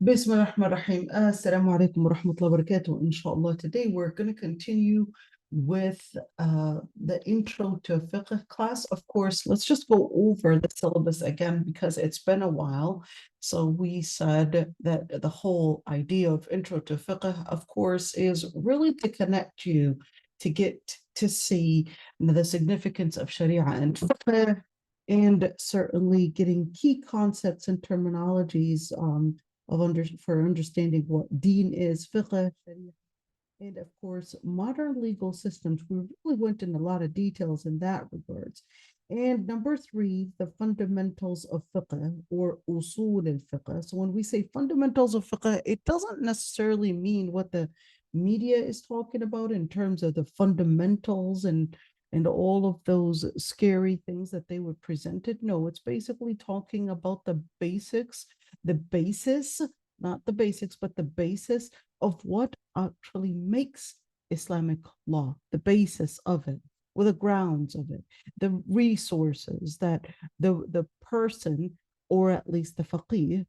Bismillahirrahmanirrahim. Assalamu alaikum wa rahmatullahi wa barakatuh. Inshallah, today we're going to continue with the intro to fiqh class. Of course, let's just go over the syllabus again because it's been a while. So we said that the whole idea of intro to fiqh, of course, is really to connect you to get to see the significance of Sharia and fiqh, and certainly getting key concepts and terminologies for understanding what deen is, fiqh, sharia, and of course, modern legal systems. We really went in a lot of details in that regards. And number three, the fundamentals of fiqh or usul al-fiqh. So when we say fundamentals of fiqh, it doesn't necessarily mean what the media is talking about in terms of the fundamentals and all of those scary things that they would present it. No, it's basically talking about the basics, the basis, not the basics, but the basis of what actually makes Islamic law, the basis of it, or the grounds of it, the resources that the person, or at least the faqih,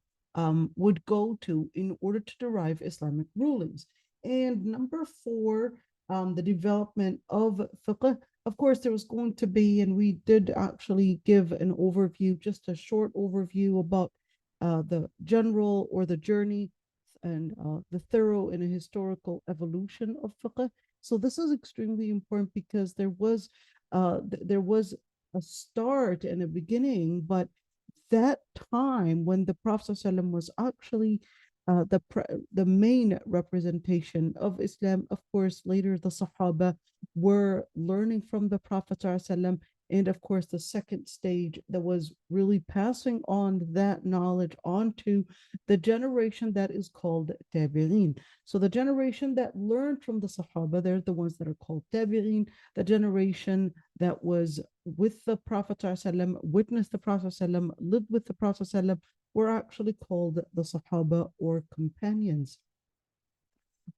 would go to in order to derive Islamic rulings. And number four, the development of fiqh. Of course, there was going to be, and we did actually give an overview, just a short overview about the general or the journey and the thorough and historical evolution of fiqh. So this is extremely important because there was a start and a beginning, but that time when the Prophet ﷺ was actually the main representation of Islam. Of course, later the Sahaba were learning from the Prophet ﷺ, and of course, the second stage that was really passing on that knowledge onto the generation that is called Tabi'in. So the generation that learned from the Sahaba, they're the ones that are called Tabi'in. The generation that was with the Prophet ﷺ, witnessed the Prophet ﷺ, lived with the Prophet ﷺ, were actually called the Sahaba or companions.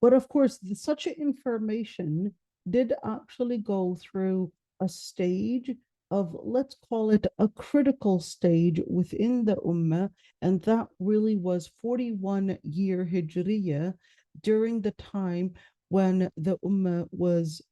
But of course, such information did actually go through a stage of, let's call it a critical stage within the Ummah, and that really was 41-year Hijriya, during the time when the Ummah was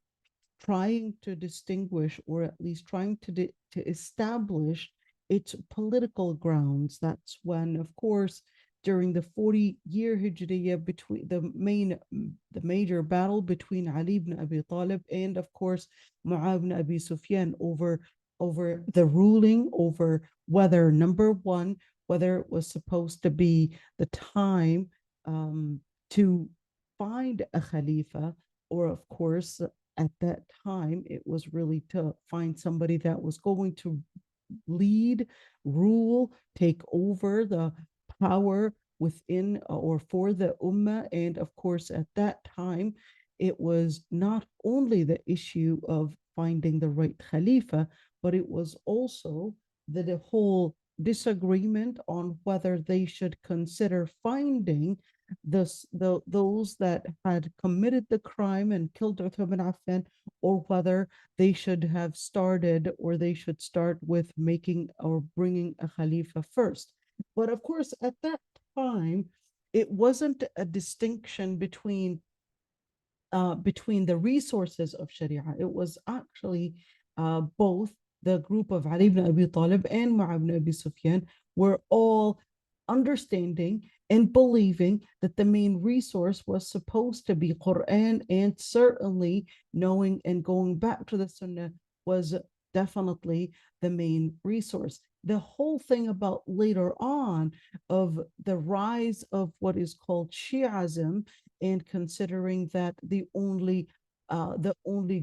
trying to distinguish, or at least trying to establish its political grounds. That's when, of course, during the 40-year Hijriya, between the major battle between Ali ibn Abi Talib and, of course, Muawiyah ibn Abi Sufyan over the ruling over whether, number one, whether it was supposed to be the time to find a Khalifa, or of course, at that time, it was really to find somebody that was going to lead, rule, take over the power within or for the Ummah. And of course, at that time, it was not only the issue of finding the right Khalifa, but it was also the whole disagreement on whether they should consider finding those that had committed the crime and killed Uthman bin Affan, or whether they should have started, or they should start with making or bringing a Khalifa first. But of course, at that time, it wasn't a distinction between the resources of Sharia. It was actually both the group of Ali ibn Abi Talib and Muawiyah ibn Abi Sufyan were all understanding and believing that the main resource was supposed to be Quran, and certainly knowing and going back to the Sunnah was definitely the main resource. The whole thing about later on of the rise of what is called Shi'ism, and considering that the only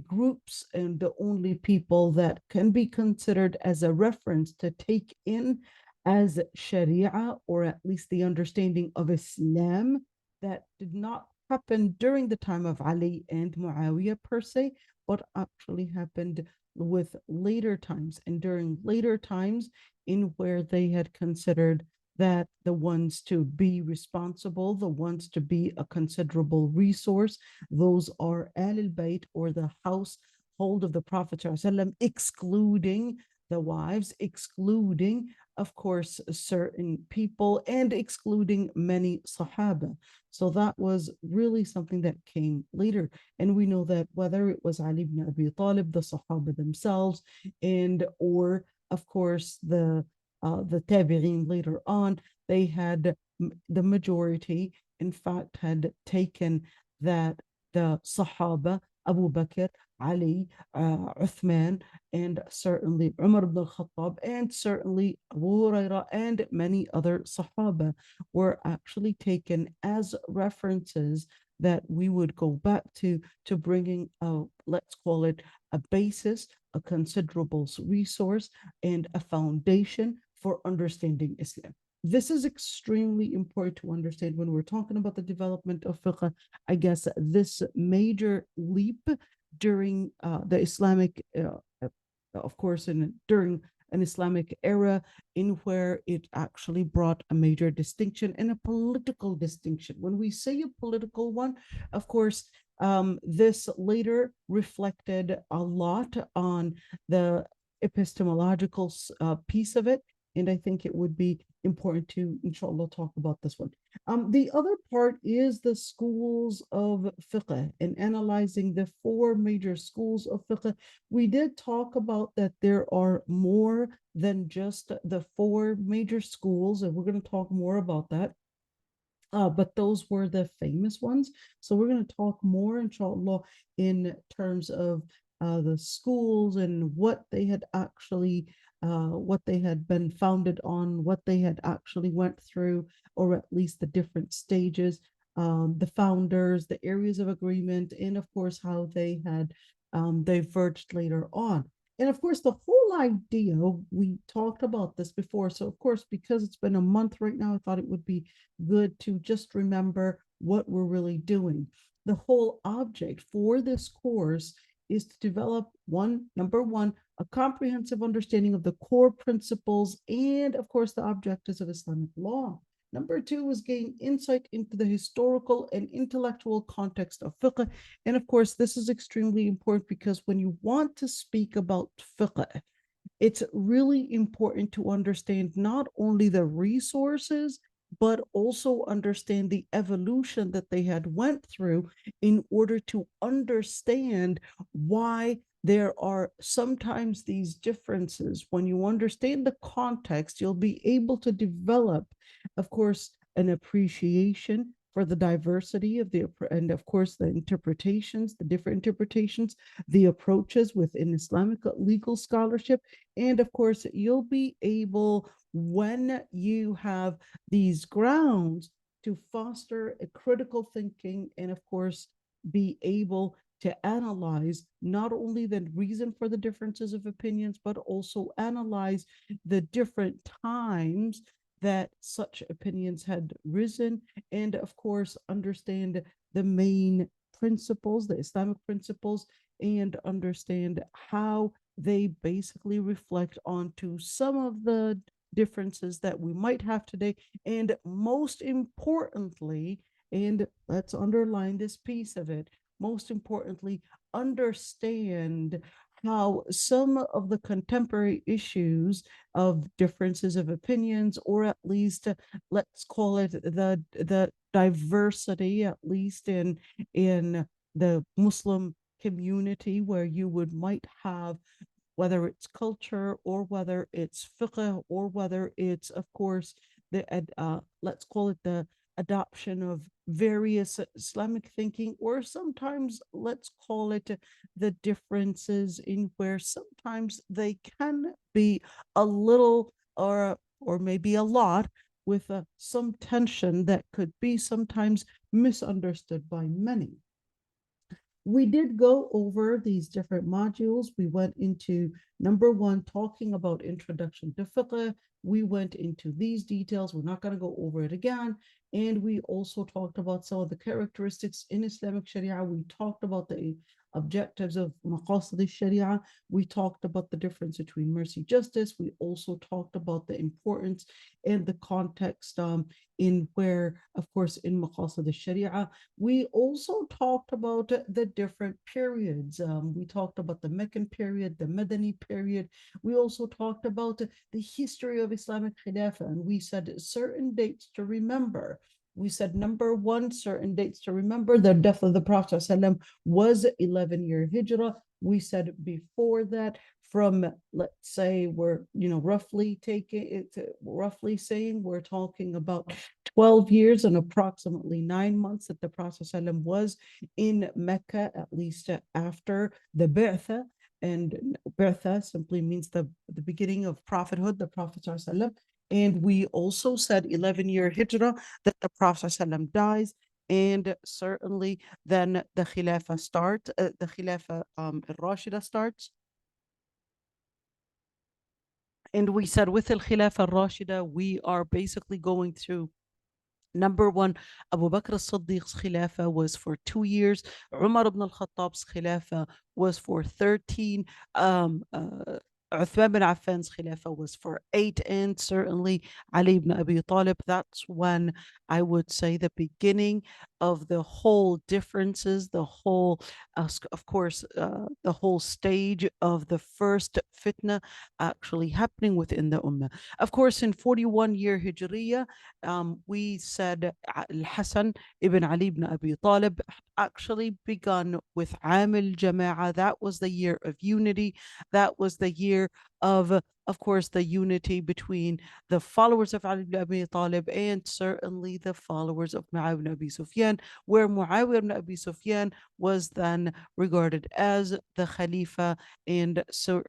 groups and the only people that can be considered as a reference to take in as Sharia, or at least the understanding of Islam, that did not happen during the time of Ali and Muawiyah per se, but actually happened with later times, and during later times in where they had considered that the ones to be responsible, the ones to be a considerable resource, those are al-Bayt, or the household of the Prophet ﷺ, excluding the wives, excluding of course, certain people and excluding many Sahaba. So that was really something that came later. And we know that whether it was Ali ibn Abi Talib, the Sahaba themselves, and or of course the Tabi'in later on, they had the majority, in fact, had taken that the Sahaba, Abu Bakr, Ali, Uthman, and certainly Umar ibn al-Khattab, and certainly Abu Huraira, and many other Sahaba were actually taken as references that we would go back to bringing a, let's call it a basis, a considerable resource, and a foundation for understanding Islam. This is extremely important to understand when we're talking about the development of fiqh. I guess this major leap during the Islamic, of course, during an Islamic era, in where it actually brought a major distinction and a political distinction. When we say a political one, of course, this later reflected a lot on the epistemological piece of it. And I think it would be important to, inshallah, talk about this one. The other part is the schools of fiqh and analyzing the four major schools of fiqh. We did talk about that there are more than just the four major schools, and we're going to talk more about that. But those were the famous ones. So we're going to talk more, inshallah, in terms of the schools and what they had actually, what they had been founded on, what they had actually went through, or at least the different stages, the founders, the areas of agreement, and of course, how they had diverged later on. And of course, the whole idea, we talked about this before. So, of course, because it's been a month right now, I thought it would be good to just remember what we're really doing. The whole object for this course is to develop number one, a comprehensive understanding of the core principles and, of course, the objectives of Islamic law. Number two is gain insight into the historical and intellectual context of fiqh. And of course, this is extremely important because when you want to speak about fiqh, it's really important to understand not only the resources, but also understand the evolution that they had went through in order to understand why there are sometimes these differences. When you understand the context, you'll be able to develop, of course, an appreciation for the diversity of and of course the interpretations, the different interpretations, the approaches within Islamic legal scholarship. And of course, you'll be able, when you have these grounds, to foster a critical thinking and of course be able to analyze not only the reason for the differences of opinions, but also analyze the different times that such opinions had risen, and of course understand the main principles, the Islamic principles, and understand how they basically reflect onto some of the differences that we might have today. And most importantly, and let's underline this piece of it, most importantly, understand how some of the contemporary issues of differences of opinions, or at least let's call it the diversity, at least in the Muslim community, where you might have, whether it's culture or whether it's fiqh or whether it's, of course, the let's call it the adoption of various Islamic thinking, or sometimes let's call it the differences in where sometimes they can be a little or maybe a lot with some tension that could be sometimes misunderstood by many. We did go over these different modules. We went into number one, talking about introduction to fiqh. We went into these details. We're not going to go over it again. And we also talked about some of the characteristics in Islamic Sharia. We talked about the objectives of maqasid al-sharia. We talked about the difference between mercy, justice. We also talked about the importance and the context in where, of course, in maqasid al-sharia. We also talked about the different periods. We talked about the Meccan period, the Madani period. We also talked about the history of Islamic Khilafah, and we said certain dates to remember. We said number one, certain dates to remember. The death of the Prophet ﷺ was 11-year hijrah. We said before that, from, let's say, we're roughly taking it, roughly saying we're talking about 12 years and approximately 9 months that the Prophet ﷺ was in Mecca, at least after the Bi'tha. And Bi'tha simply means the beginning of prophethood, the Prophet ﷺ. And we also said 11-year hijrah, that the Prophet ﷺ dies. And certainly then the Khilafah starts, the Khilafah al-Rashida starts. And we said with the Khilafah al-Rashida, we are basically going through number one, Abu Bakr as-Siddiq's Khilafah was for 2 years. Umar ibn al-Khattab's Khilafah was for 13. Uthman bin Affan's Khilafah was for 8, and certainly Ali ibn Abi Talib, that's when I would say the beginning of the whole differences, the whole, of course, the whole stage of the first fitna actually happening within the Ummah. Of course, in 41-year Hijriya, we said Al-Hasan ibn Ali ibn Abi Talib actually begun with Amil Jama'ah. That was the year of unity. That was the year of course, the unity between the followers of Ali ibn Abi Talib and certainly the followers of Muawiyah ibn Abi Sufyan, where Muawiyah ibn Abi Sufyan was then regarded as the Khalifa, and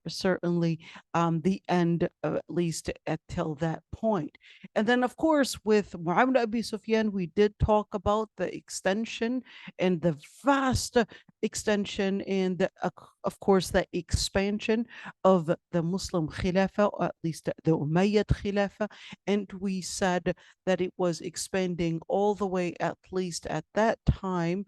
certainly the end, at least until that point. And then, of course, with Muawiyah ibn Abi Sufyan, we did talk about the extension and the vast extension and, of course, the expansion of the Muslim Khilafah, or at least the Umayyad Khilafah. And we said that it was expanding all the way, at least at that time,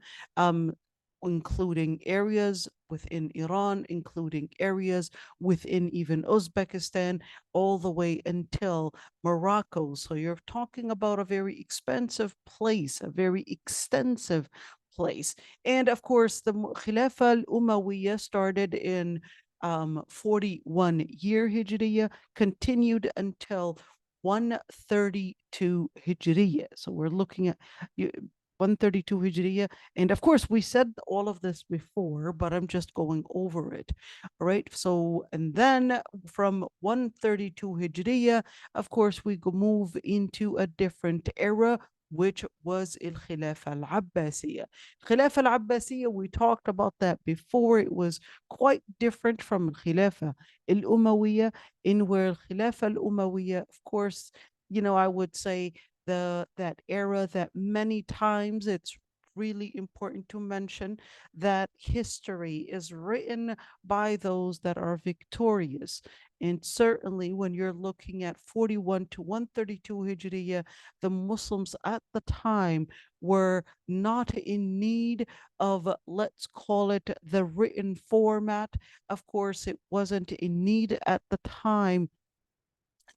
including areas within Iran, including areas within even Uzbekistan, all the way until Morocco. So you're talking about a very expensive place, a very extensive place. And of course, the Khilafah al-Umayyah started in 41-year Hijriya, continued until 132 Hijriya. So we're looking at 132 Hijriya. And of course, we said all of this before, but I'm just going over it. All right. So, and then from 132 Hijriya, of course, we go move into a different era, which was al-Khilafah al-Abbasiyah. Khilafah al-Abbasiyah, we talked about that before. It was quite different from al-Khilafah al-Umayyah, in where al-Khilafah al-Umayyah, of course, I would say that era that many times it's really important to mention that history is written by those that are victorious. And certainly when you're looking at 41 to 132 Hijriya, the Muslims at the time were not in need of, let's call it, the written format. Of course, it wasn't in need at the time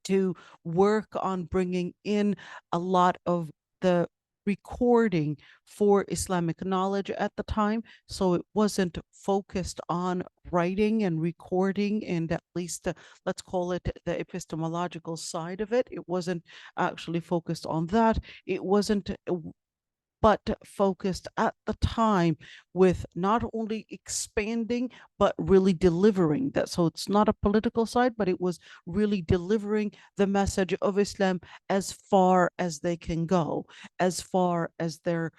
to work on bringing in a lot of the recording for Islamic knowledge at the time. So it wasn't focused on writing and recording, and at least let's call it the epistemological side of it. It wasn't actually focused on that. It wasn't but focused at the time with not only expanding but really delivering that. So it's not a political side, but it was really delivering the message of Islam as far as they can go, as far as their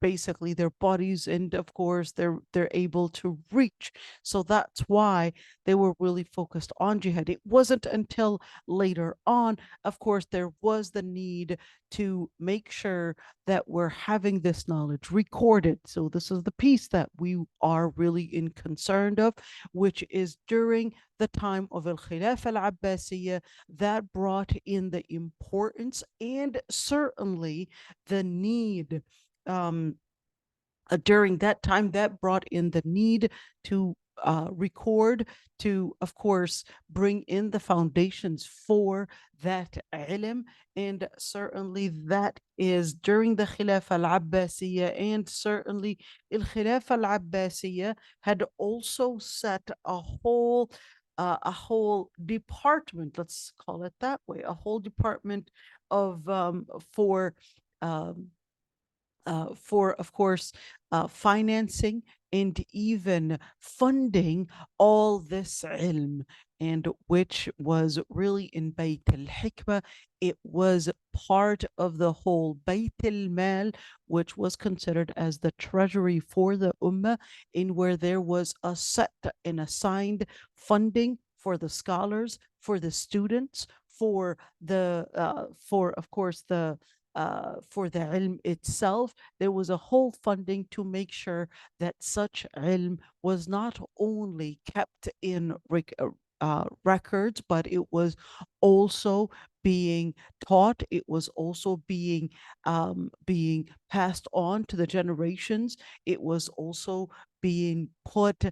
basically their bodies, and of course they're able to reach. So that's why they were really focused on jihad. It wasn't until later on, of course, there was the need to make sure that we're having this knowledge recorded. So this is the piece that we are really in concerned of, which is during the time of al-Khilafah al-Abbasiyah, that brought in the importance and certainly the need during that time, that brought in the need to record, to, of course, bring in the foundations for that ilm. And certainly that is during the Khilafah al-Abbasiyya, and certainly al-Khilafah al-Abbasiyya had also set a whole department, let's call it that way, a whole department of for, of course, financing and even funding all this ilm, and which was really in Bayt al-Hikmah. It was part of the whole Bayt al-Mal, which was considered as the treasury for the Ummah, in where there was a set and assigned funding for the scholars, for the students, for of course, for the ilm itself. There was a whole funding to make sure that such ilm was not only kept in records, but it was also being taught. It was also being passed on to the generations. It was also being put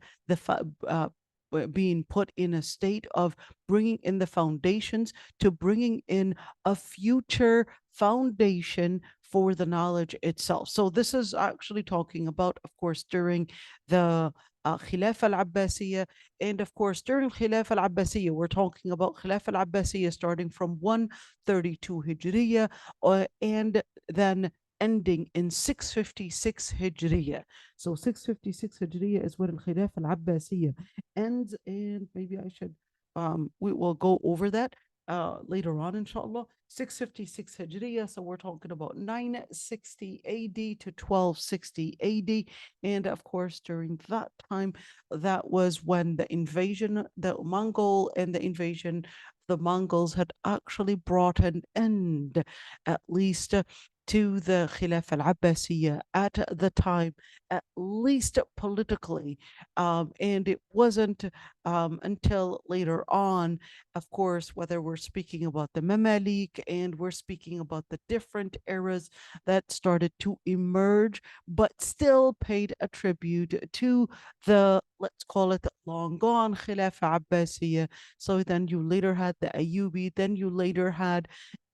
being put in a state of bringing in the foundations to bringing in a future foundation for the knowledge itself. So this is actually talking about, of course, during the Khilafah al-Abbasiyya, and of course during Khilafah al-Abbasiyya, we're talking about Khilafah al-Abbasiyya starting from 132 Hijriya and then ending in 656 Hijriya. So 656 Hijriya is when Khilafah al-Abbasiyya ends, and maybe I should we will go over that later on, inshallah. 656 Hijriya, so we're talking about 960 AD to 1260 AD. And of course, during that time, that was when the invasion, the Mongols had actually brought an end, at least to the Khilafah al-Abbasiyya at the time, at least politically. And it wasn't until later on, of course, whether we're speaking about the Mamalik and we're speaking about the different eras that started to emerge, but still paid a tribute to the, let's call it, long gone Khilafah Abbasiyya. So then you later had the Ayyubi, then you later had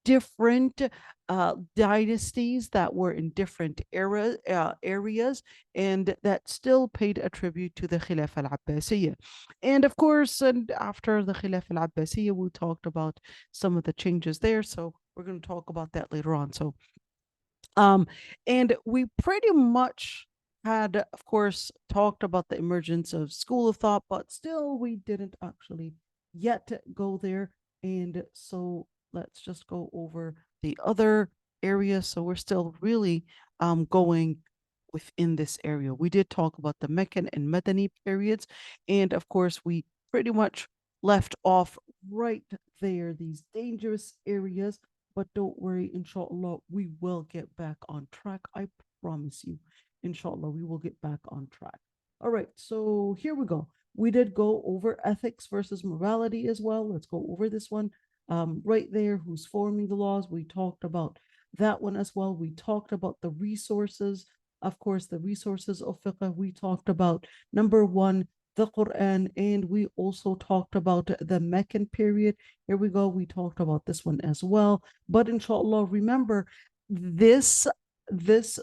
different dynasties that were in different areas, and that still paid a tribute to the Khilafah al-Abbasiyya. And of course, and after the Khilafah al-Abbasiyya, we talked about some of the changes there. So we're going to talk about that later on. So, and we pretty much had, of course, talked about the emergence of school of thought, but still we didn't actually yet go there. And so let's just go over the other areas. So we're still really going within this area. We did talk about the Meccan and Madani periods, and of course we pretty much left off right there, these dangerous areas. But don't worry, inshallah, we will get back on track. I promise you, inshallah, we will get back on track. All right, so here we go. We did go over ethics versus morality as well. Let's go over this one right there. Who's forming the laws? We talked about that one as well. We talked about the resources, of course, the resources of fiqh. We talked about number one, the Quran, and we also talked about the Meccan period. Here we go. We talked about this one as well. But inshallah, remember this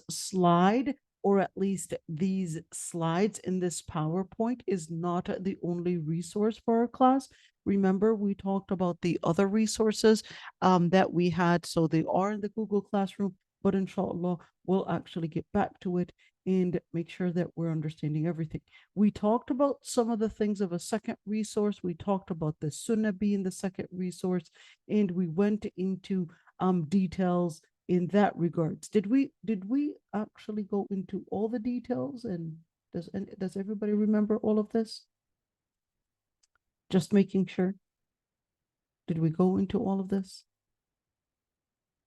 slide, or at least these slides in this PowerPoint, is not the only resource for our class. Remember, we talked about the other resources that we had. So they are in the Google Classroom, but inshallah, we'll actually get back to it and make sure that we're understanding everything. We talked about some of the things of a second resource. We talked about the sunnah being the second resource, and we went into details in that regards. Did we actually go into all the details? And does everybody remember all of this? Just making sure. Did we go into all of this?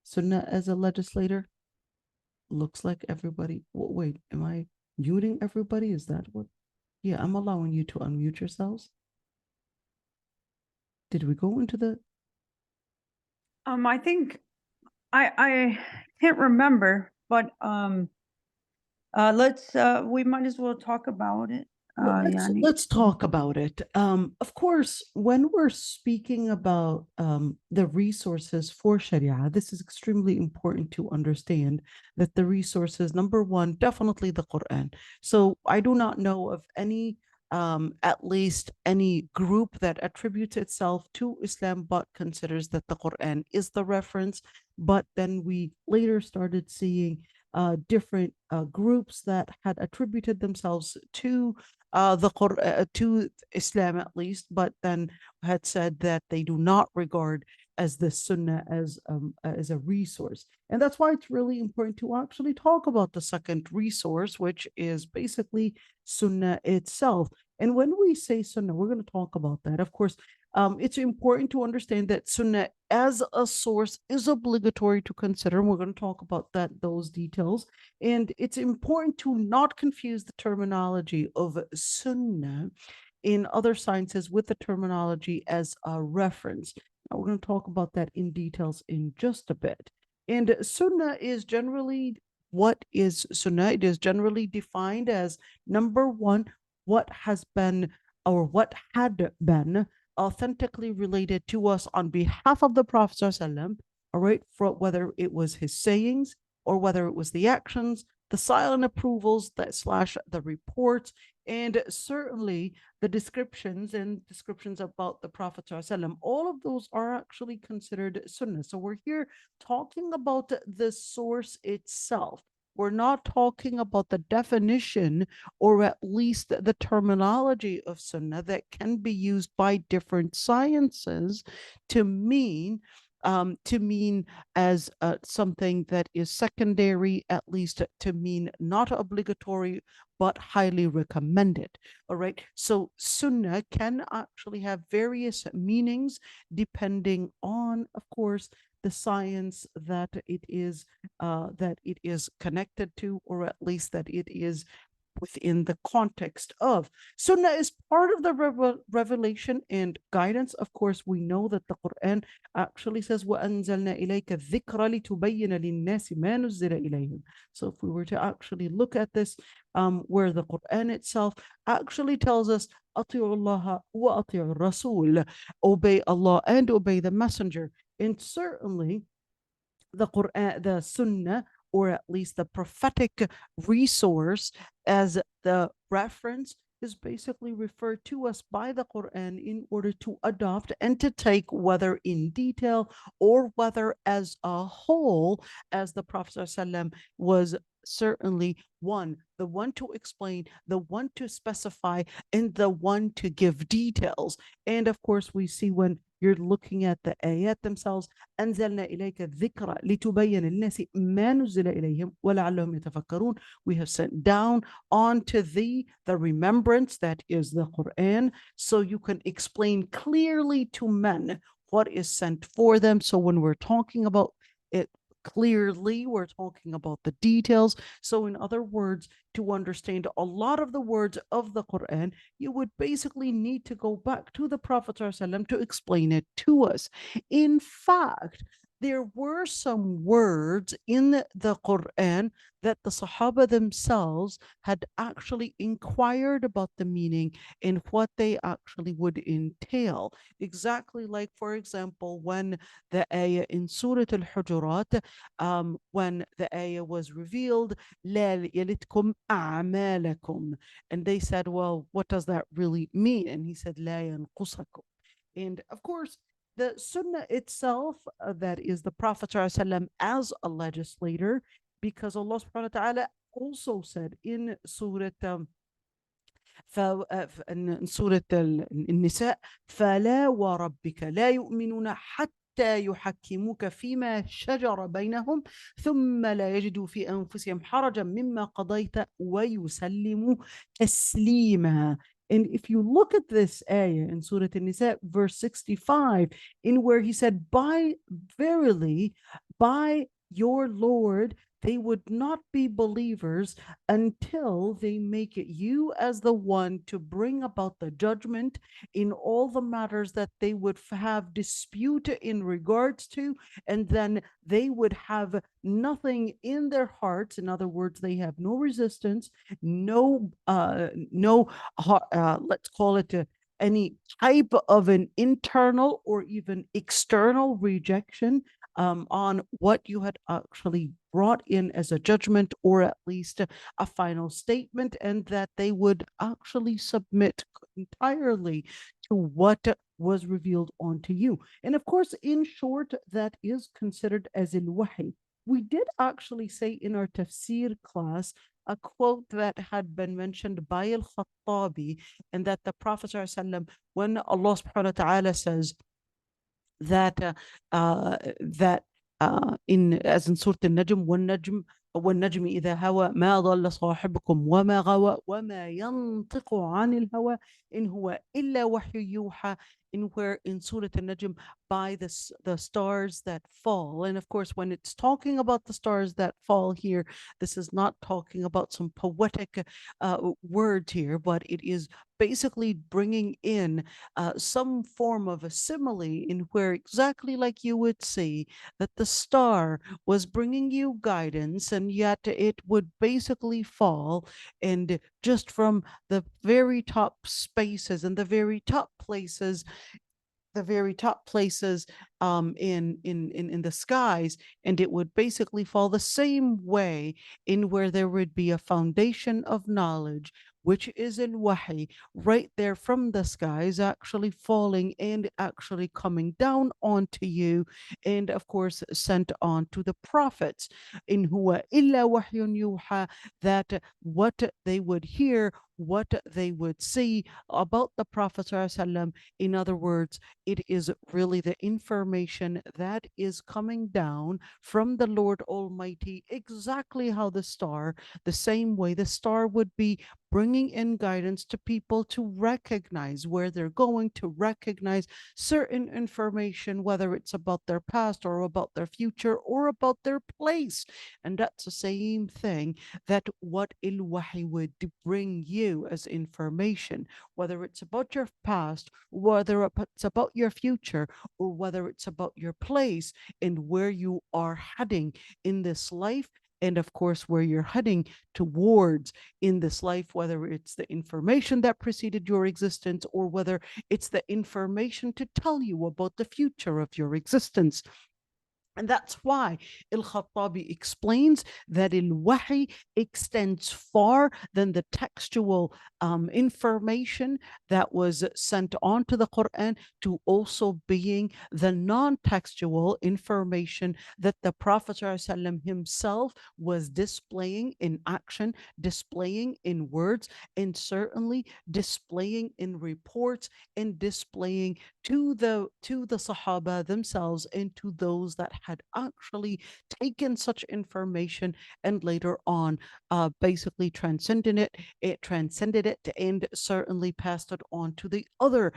Sunnah as a legislator? Looks like everybody. Wait, am I muting everybody? Is that what? Yeah, I'm allowing you to unmute yourselves. Did we go into the? I think I can't remember, but We might as well talk about it. Let's talk about it. Of course, when we're speaking about the resources for Sharia, this is extremely important to understand that the resources, number one, definitely the Quran. So I do not know of any, at least any group that attributes itself to Islam but considers that the Quran is the reference. But then we later started seeing different groups that had attributed themselves to the Quran, to Islam at least, but then had said that they do not regard as the Sunnah as a resource. And that's why it's really important to actually talk about the second resource, which is basically Sunnah itself. And when we say Sunnah, we're going to talk about that. Of course, it's important to understand that Sunnah as a source is obligatory to consider. And we're going to talk about those details. And it's important to not confuse the terminology of Sunnah in other sciences with the terminology as a reference. Now, we're going to talk about that in details in just a bit. And Sunnah is generally, what is Sunnah? It is generally defined as, number one, what has been or what had been authentically related to us on behalf of the Prophet ﷺ, all right, for whether it was his sayings or whether it was the actions, the silent approvals, the reports, and certainly the descriptions about the Prophet ﷺ. All of those are actually considered Sunnah. So we're here talking about the source itself. We're not talking about the definition or at least the terminology of Sunnah that can be used by different sciences to mean as something that is secondary, at least to mean not obligatory, but highly recommended. All right. So Sunnah can actually have various meanings depending on, of course, the science that it is connected to, or at least that it is within the context of. Sunnah is part of the revelation and guidance. Of course, we know that the Quran actually says, وَأَنزَلْنَا إِلَيْكَ الذِّكْرَ لِتُبَيِّنَ لِلنَّاسِ مَا نُزِّلَ إِلَيْهِمْ. So if we were to actually look at this, where the Quran itself actually tells us, أَطِيعُوا اللَّهَ وَأَطِيعُوا الرَّسُولَ, obey Allah and obey the messenger. And certainly the Quran, the Sunnah, or at least the prophetic resource as the reference, is basically referred to us by the Quran in order to adopt and to take, whether in detail or whether as a whole, as the Prophet ﷺ was certainly the one to explain, the one to specify, and the one to give details. And of course, we see when you're looking at the ayat themselves, أنزلنا إليك الذكر لتبين الناس ما نزل إليهم ولعلهم يتفكرون. We have sent down onto thee the remembrance, that is the Quran, so you can explain clearly to men what is sent for them. So when we're talking about it clearly, we're talking about the details. So in other words, to understand a lot of the words of the Quran, you would basically need to go back to the Prophet ﷺ to explain it to us. In fact, there were some words in the Quran that the Sahaba themselves had actually inquired about the meaning and what they actually would entail. Exactly like, for example, when the ayah in Surah Al-Hujurat, when the ayah was revealed, لا يلتكم أعمالكم, and they said, well, what does that really mean? And he said, لا ينقصكم. And of course, the Sunnah itself, that is the Prophet ﷺ as a legislator, because Allah subhanahu wa ta'ala also said in Surah سورة النساء فلا وربك لا يؤمنون حتى يحكموك فيما شجر بينهم ثم لا يجدوا في أنفسهم حرجا مما قضيت ويسلموا تسليما. And if you look at this ayah in Surah An-Nisa, verse 65, in where he said, verily, by your Lord, they would not be believers until they make it you as the one to bring about the judgment in all the matters that they would have dispute in regards to, and then they would have nothing in their hearts. In other words, they have no resistance, no let's call it any type of an internal or even external rejection on what you had actually brought in as a judgment, or at least a final statement, and that they would actually submit entirely to what was revealed onto you. And of course, in short, that is considered as al-wahy. We did actually say in our tafsir class a quote that had been mentioned by al-Khattabi, and that the Prophet ﷺ, when Allah subhanahu wa ta'ala says that in as in Surah Al-Najm, والنجم إذا هوى ما ضل صاحبكم وما غوى وما ينطق عن الهوى إن هو إلا وحي يوحى, in where in Surah Al-Najm, by the stars that fall. And of course, when it's talking about the stars that fall here, this is not talking about some poetic words here, but it is basically bringing in some form of a simile, in where exactly like you would see that the star was bringing you guidance, and yet it would basically fall, and just from the very top spaces and the very top places, in the skies, and it would basically fall the same way, in where there would be a foundation of knowledge, which is in wahi, right there from the skies, actually falling and actually coming down onto you, and of course sent on to the prophets. In huwa illa wahyun yuha, that what they would hear, what they would see about the Prophet ﷺ, in other words, it is really the information that is coming down from the Lord Almighty, exactly how the same way the star would be bringing in guidance to people to recognize where they're going, to recognize certain information, whether it's about their past or about their future or about their place. And that's the same thing that what il-wahi would bring you as information, whether it's about your past, whether it's about your future, or whether it's about your place and where you are heading in this life. And of course, where you're heading towards in this life, whether it's the information that preceded your existence, or whether it's the information to tell you about the future of your existence. And that's why Al-Khattabi explains that al-wahy extends far than the textual information that was sent onto the Quran, to also being the non-textual information that the Prophet ﷺ himself was displaying in action, displaying in words, and certainly displaying in reports, and displaying to the Sahaba themselves, and to those that had actually taken such information and later on basically transcended it, and certainly passed it on to the other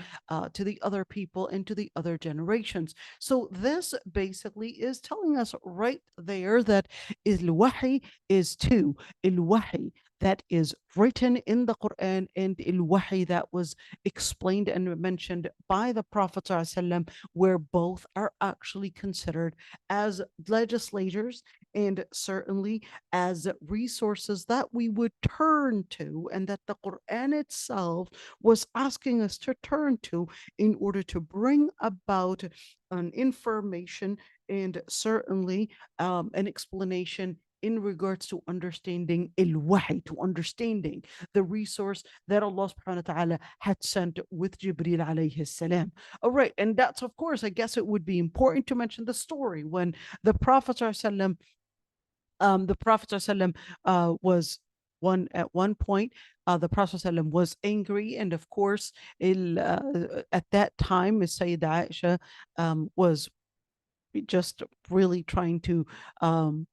people and to the other generations. So this basically is telling us right there that al-wahy is two: al-wahy that is written in the Quran, and al-wahy that was explained and mentioned by the Prophet ﷺ, where both are actually considered as legislators, and certainly as resources that we would turn to, and that the Quran itself was asking us to turn to in order to bring about an information, and certainly an explanation in regards to understanding al-wahy, to understanding the resource that Allah subhanahu wa ta'ala had sent with Jibreel alayhi salam. All right, and that's, of course, I guess it would be important to mention the story when the Prophet ﷺ, was at one point, the Prophet ﷺ was angry, and of course, at that time, Miss Sayyida Aisha was just really trying to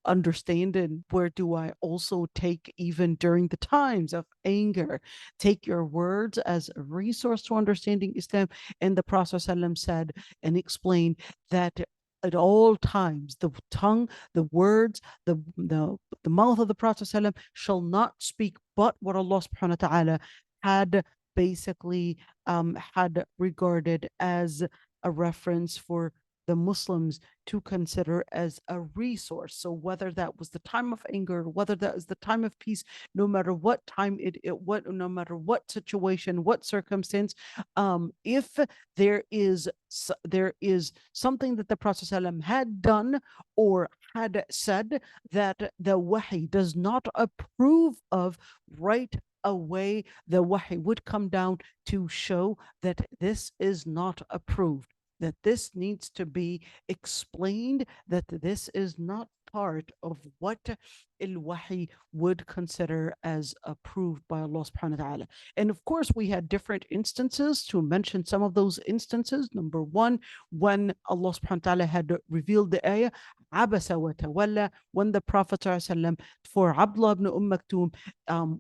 understand, and where do I also take, even during the times of anger, take your words as a resource to understanding Islam. And the Prophet ﷺ said and explained that at all times, the tongue, the words, the mouth of the Prophet ﷺ shall not speak but what Allah subhanahu wa ta'ala had basically had regarded as a reference for the Muslims to consider as a resource. So whether that was the time of anger, whether that is the time of peace, no matter what time no matter what situation, what circumstance, if there is something that the Prophet ﷺ had done or had said that the wahi does not approve of, right away the wahi would come down to show that this is not approved, that this needs to be explained, that this is not part of what al-wahi would consider as approved by Allah subhanahu wa ta'ala. And of course, we had different instances. To mention some of those instances, number one, when Allah subhanahu wa ta'ala had revealed the ayah, Abasa wa tawalla, when the Prophet ﷺ, for Abdullah ibn Maktoum,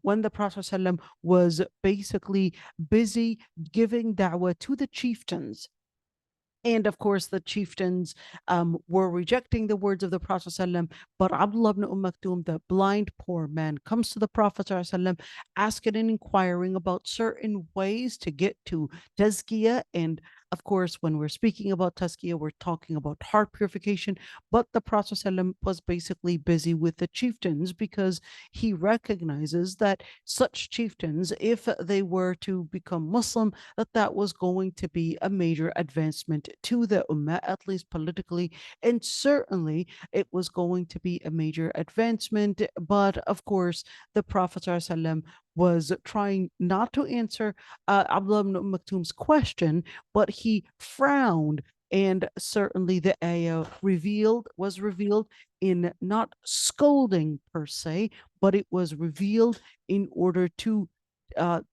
when the Prophet ﷺ was basically busy giving da'wah to the chieftains. And of course, the chieftains were rejecting the words of the Prophet ﷺ, but Abdullah ibn Maktoum, the blind poor man, comes to the Prophet ﷺ, asking and inquiring about certain ways to get to tazkiyah. And of course, when we're speaking about tazkiyah, we're talking about heart purification. But the Prophet ﷺ was basically busy with the chieftains because he recognizes that such chieftains, if they were to become Muslim, that was going to be a major advancement to the ummah, at least politically, and certainly it was going to be a major advancement. But of course, the Prophet ﷺ was trying not to answer Abdullah ibn Maktoum's question, but he frowned. And certainly the ayah was revealed in not scolding per se, but it was revealed in order to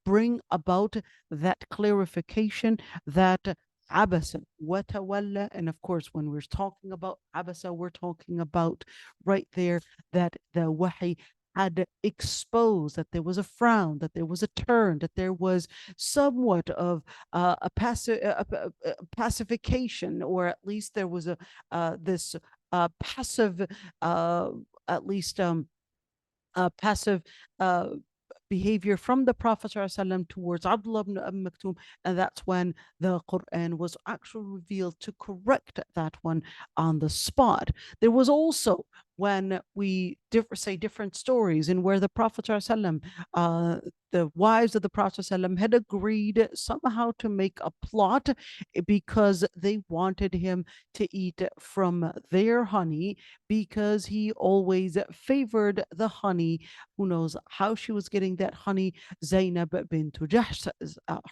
bring about that clarification that Abasa wa tawalla. And of course, when we're talking about Abasa, we're talking about right there that the wahi had exposed, that there was a frown, that there was a turn, that there was somewhat of a pacification, or at least there was a this passive, at least passive behavior from the Prophet ﷺ towards Abdullah ibn Maktoum, and that's when the Quran was actually revealed to correct that one on the spot. There was also when we say different stories in where the Prophet ﷺ, the wives of the Prophet ﷺ had agreed somehow to make a plot because they wanted him to eat from their honey, because he always favored the honey. Who knows how she was getting that honey? Zainab bint Jahsh,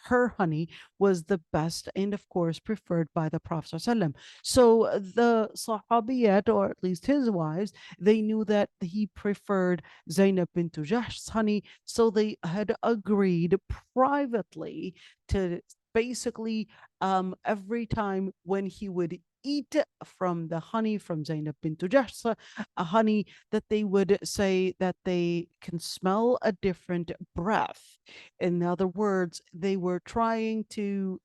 her honey was the best and of course preferred by the Prophet ﷺ. So the Sahabiyat, or at least his wives, they knew that he preferred Zainab bint Jahsh's honey, so they had agreed privately to basically every time when he would eat from the honey from Zainab bint Jahsh, a honey, that they would say that they can smell a different breath. In other words, they were trying to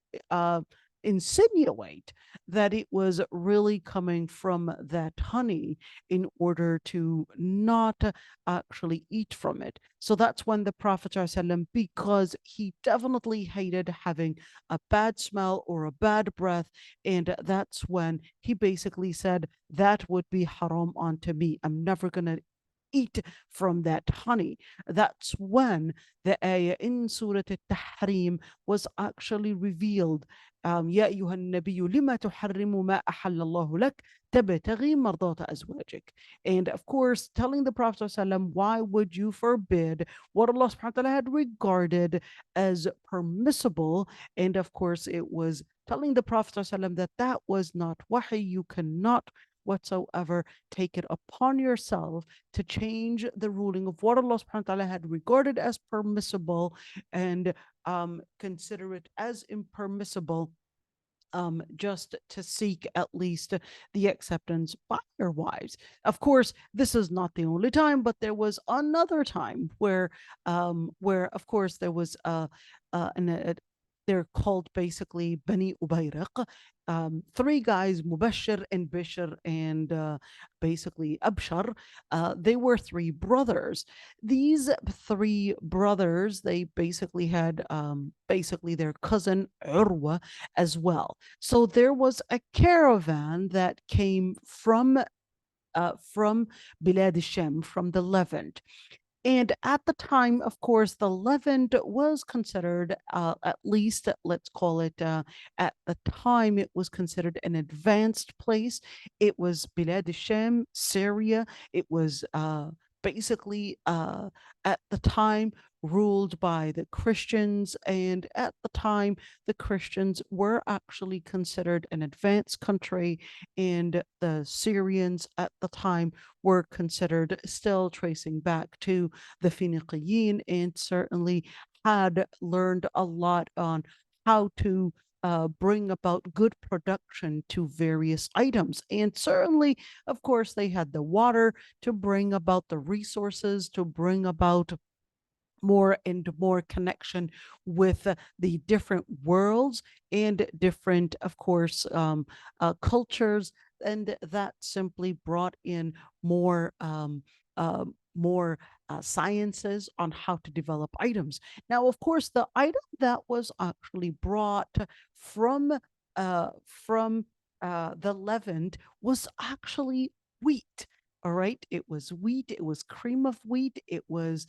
insinuate that it was really coming from that honey in order to not actually eat from it. So that's when the Prophet ﷺ, because he definitely hated having a bad smell or a bad breath, and that's when he basically said, that would be haram onto me. I'm never going to eat from that honey. That's when the ayah in Surah Al-Tahrim was actually revealed. يا أيها النبي لما تحرم ما أحل الله لك تبتغي مرضات أزواجك. And of course, telling the Prophet ﷺ, why would you forbid what Allah subhanahu wa ta'ala had regarded as permissible? And of course, it was telling the Prophet ﷺ that that was not wahi. You cannot whatsoever take it upon yourself to change the ruling of what Allah subhanahu wa ta'ala had regarded as permissible and consider it as impermissible, just to seek at least the acceptance by your wives. Of course, this is not the only time, but there was another time where of course there was they're called basically Bani Ubayriq. Three guys, Mubashir and Bishr and basically Abshar. They were three brothers. These three brothers, they basically had basically their cousin Urwa as well. So there was a caravan that came from Bilad al-Sham, from the Levant. And at the time, of course, the Levant was considered, at least, let's call it, at the time, it was considered an advanced place. It was Bilad al-Sham, Syria. It was basically, at the time, ruled by the Christians. And at the time, the Christians were actually considered an advanced country. And the Syrians at the time were considered, still tracing back to the Phoenician, and certainly had learned a lot on how to bring about good production to various items. And certainly, of course, they had the water to bring about the resources, to bring about more and more connection with the different worlds and different, of course, cultures. And that simply brought in more sciences on how to develop items. Now, of course, the item that was actually brought from the Levant was actually wheat. All right, it was wheat, it was cream of wheat, it was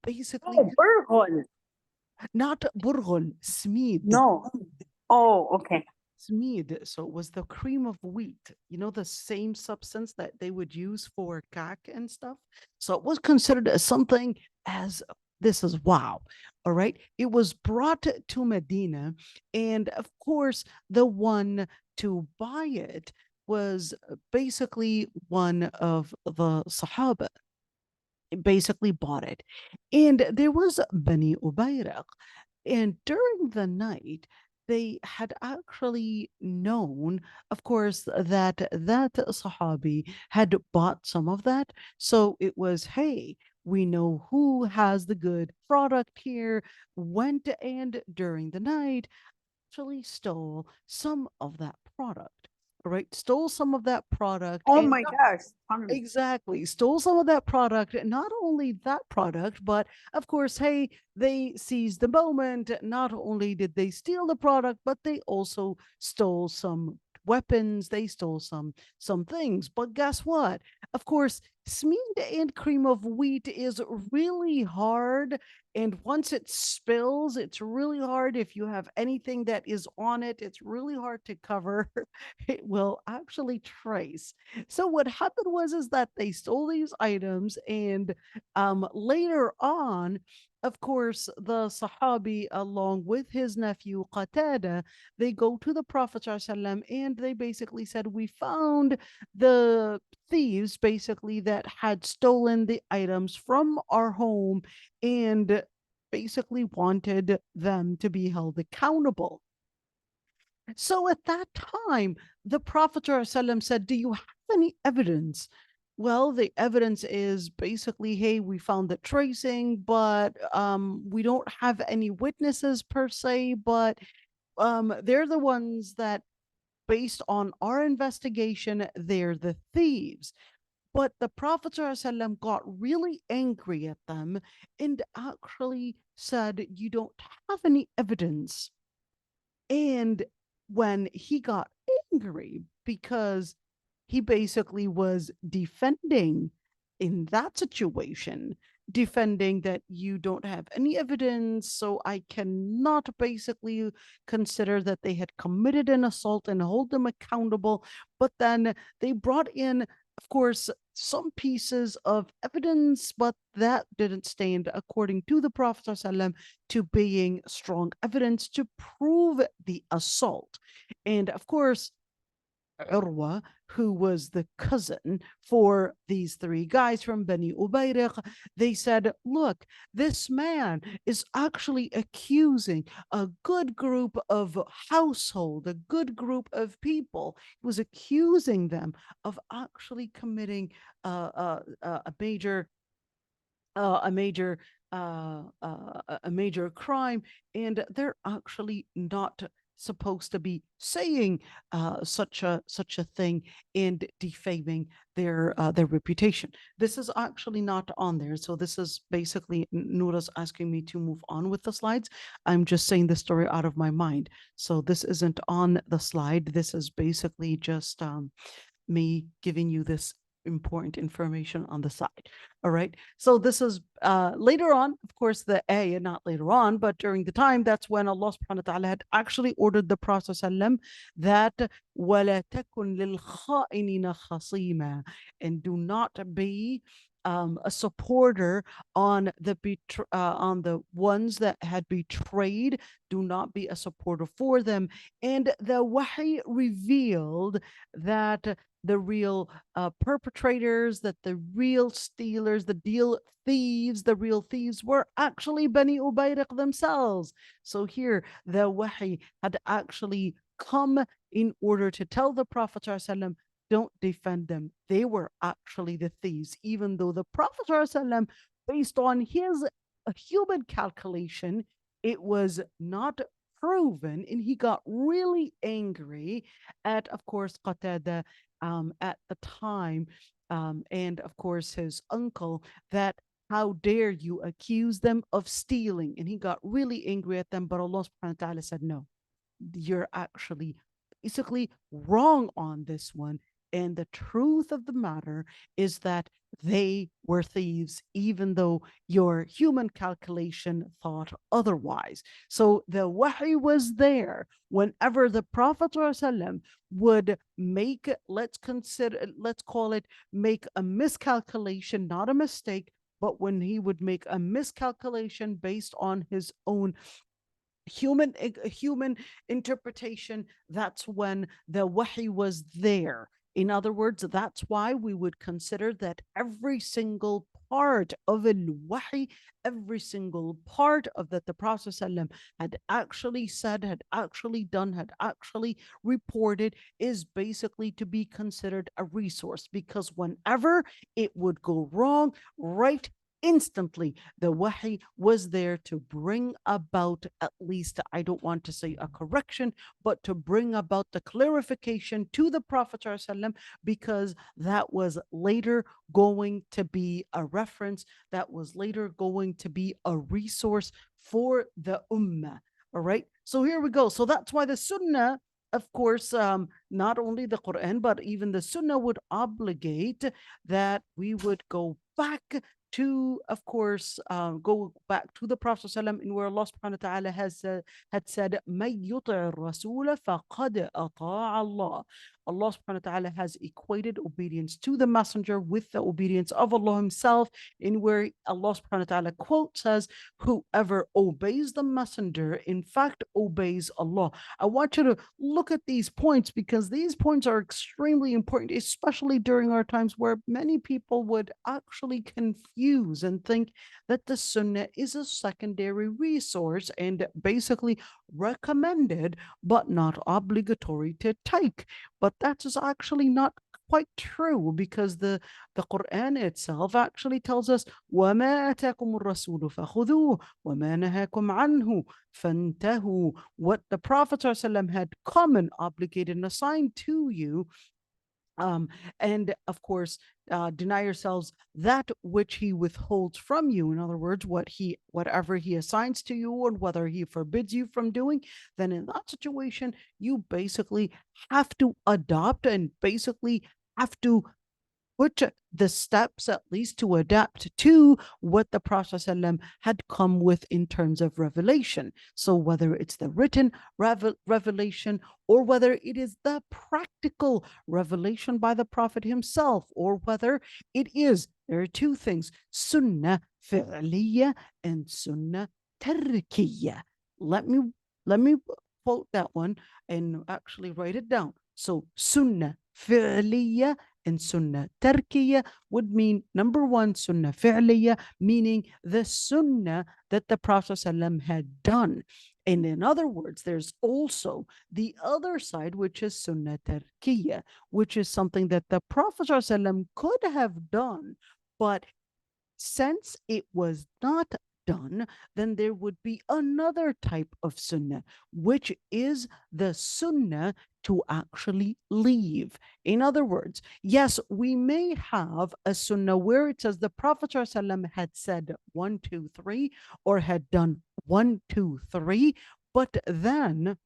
basically Oh, burghul. not burghul, smeed. No. Oh, okay. Smeed. So it was the cream of wheat, the same substance that they would use for kak and stuff. So it was considered as something as this is wow. All right. It was brought to Medina. And of course, the one to buy it was basically one of the Sahaba. Basically bought it. And there was Bani Ubayriq. And during the night, they had actually known, of course, that Sahabi had bought some of that. So it was, hey, we know who has the good product here, went and during the night actually stole some of that product. All right, stole some of that product. Oh And my gosh. exactly. Stole some of that product. And not only that product, but of course, hey, they seized the moment. Not only did they steal the product, but they also stole some weapons. They stole some things. But guess what? Of course, smeed and cream of wheat is really hard. And once it spills, it's really hard. If you have anything that is on it, it's really hard to cover. It will actually trace. So what happened was is that they stole these items, and later on, of course, the Sahabi, along with his nephew Qatada, they go to the Prophet ﷺ, and they basically said, we found the thieves basically that had stolen the items from our home, and basically wanted them to be held accountable. So at that time, the Prophet ﷺ said, do you have any evidence? Well, the evidence is basically, hey, we found the tracing, but we don't have any witnesses per se, but they're the ones that, based on our investigation, they're the thieves. But the Prophet ﷺ got really angry at them and actually said, you don't have any evidence. And when he got angry, because he basically was defending in that situation, defending that you don't have any evidence, so I cannot basically consider that they had committed an assault and hold them accountable. But then they brought in, of course, some pieces of evidence, but that didn't stand, according to the Prophet ﷺ, to being strong evidence to prove the assault. And of course, Urwa, who was the cousin for these three guys from Bani Ubayriq, they said, look, this man is actually accusing a good group of household, a good group of people. He was accusing them of actually committing a major a major crime, and they're actually not supposed to be saying such a thing and defaming their reputation. This is actually not on there. So this is basically Noura's asking me to move on with the slides. I'm just saying the story out of my mind. So this isn't on the slide. This is basically just me giving you this important information on the side. All right. So this is later on, of course, the ayah, not later on, but during the time, that's when Allah subhanahu wa ta'ala had actually ordered the Prophet ﷺ that وَلَا تَكُنْ لِلْخَائِنِينَ خَصِيمًا, and do not be a supporter on the ones that had betrayed. Do not be a supporter for them. And the wahy revealed that the real perpetrators, that the real stealers, the real thieves were actually Bani Ubayriq themselves. So here the wahy had actually come in order to tell the Prophet ﷺ, don't defend them. They were actually the thieves, even though the Prophet ﷺ, based on his human calculation, it was not proven, and he got really angry at, of course, Qatada at the time, and of course his uncle, that how dare you accuse them of stealing, and he got really angry at them. But Allah subhanahu wa ta'ala said, no, you're actually basically wrong on this one. And the truth of the matter is that they were thieves, even though your human calculation thought otherwise. So the wahy was there whenever the Prophet ﷺ would make, let's call it, make a miscalculation, not a mistake, but when he would make a miscalculation based on his own human interpretation, that's when the wahy was there. In other words, that's why we would consider that every single part of al-wahy, every single part of that the Prophet ﷺ had actually said, had actually done, had actually reported, is basically to be considered a resource, because whenever it would go wrong, right, instantly the wahy was there to bring about, at least, I don't want to say a correction, but to bring about the clarification to the Prophet ﷺ, because that was later going to be a reference, that was later going to be a resource for the ummah. All right, so here we go. So that's why the sunnah, of course, not only the Quran, but even the sunnah would obligate that we would go back to, of course, go back to the Prophet ﷺ, in where Allah subhanahu wa ta'ala had said, مَن يُطِعِ الرَّسُولَ فَقَدْ أَطَاعَ اللَّهِ. Allah subhanahu wa ta'ala has equated obedience to the messenger with the obedience of Allah himself, in where Allah subhanahu wa ta'ala quote says, whoever obeys the messenger, in fact, obeys Allah. I want you to look at these points, because these points are extremely important, especially during our times where many people would actually confuse and think that the sunnah is a secondary resource and basically recommended but not obligatory to take. But that is actually not quite true, because the Quran itself actually tells us, وَمَا أَتَاكُمُ الرَّسُولُ فَخُذُوهُ وَمَا نَهَاكُمْ عَنْهُ فَانْتَهُوا. What the Prophet ﷺ had come and obligated and assigned to you, and of course, deny yourselves that which he withholds from you. In other words, whatever he assigns to you, and whether he forbids you from doing, then in that situation, you basically have to adopt and basically have to put the steps, at least, to adapt to what the Prophet ﷺ had come with in terms of revelation. So whether it's the written revelation, or whether it is the practical revelation by the Prophet himself, or whether it is, there are two things, sunnah fi'liya and sunnah tarkiyya. Let me quote that one and actually write it down. So sunnah fi'liya and sunnah tarkiyya would mean, number one, sunnah fi'liya, meaning the sunnah that the Prophet ﷺ had done. And in other words, there's also the other side, which is sunnah tarkiyya, which is something that the Prophet ﷺ could have done, but since it was not done, then there would be another type of sunnah, which is the sunnah to actually leave. In other words, yes, we may have a sunnah where it says the Prophet ﷺ had said 1, 2, 3, or had done 1, 2, 3, but then,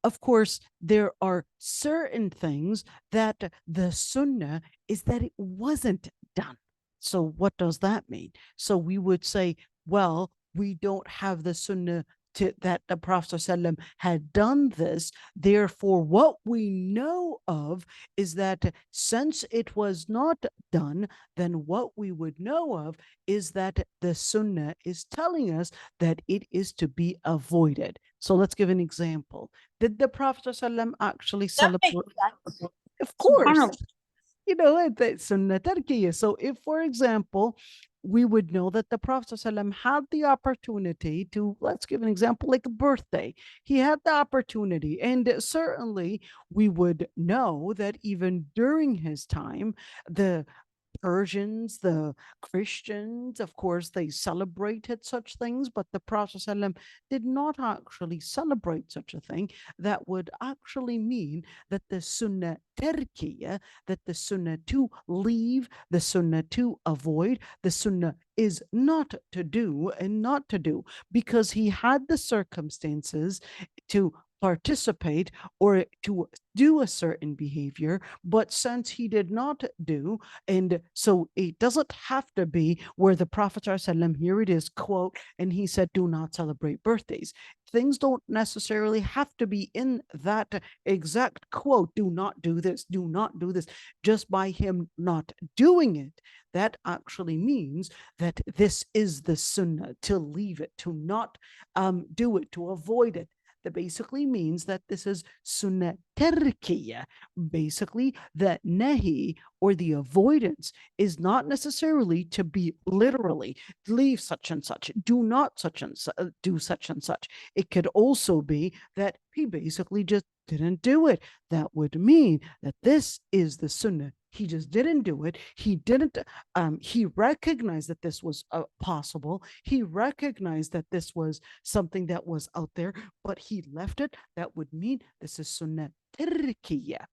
of course, there are certain things that the sunnah is that it wasn't done. So what does that mean? So we would say, well, we don't have the sunnah that the Prophet ﷺ had done this. Therefore, what we know of is that since it was not done, then what we would know of is that the sunnah is telling us that it is to be avoided. So let's give an example. Did the Prophet ﷺ actually celebrate? Of course. You know, it's sunnah tarkiyah. So if, for example, we would know that the Prophet ﷺ had the opportunity to, let's give an example, like a birthday. He had the opportunity, and certainly we would know that even during his time, the Persians, the Christians, of course, they celebrated such things, but the Prophet ﷺ did not actually celebrate such a thing. That would actually mean that the sunnah tarkiyah, that the sunnah to leave, the sunnah to avoid, the sunnah is not to do and not to do, because he had the circumstances to participate or to do a certain behavior, but since he did not do, and so it doesn't have to be where the Prophet ﷺ, here it is, quote, and he said, do not celebrate birthdays. Things don't necessarily have to be in that exact quote, do not do this, do not do this. Just by him not doing it, that actually means that this is the sunnah, to leave it, to not do it, to avoid it. That basically means that this is sunnah tarkiyah. Basically, the nahi or the avoidance is not necessarily to be literally leave such and such, do not such and do such and such. It could also be that he basically just didn't do it. That would mean that this is the sunnah. He just didn't do it. He didn't, he recognized that this was possible. He recognized that this was something that was out there, but he left it. That would mean this is sunnah tarkiyah.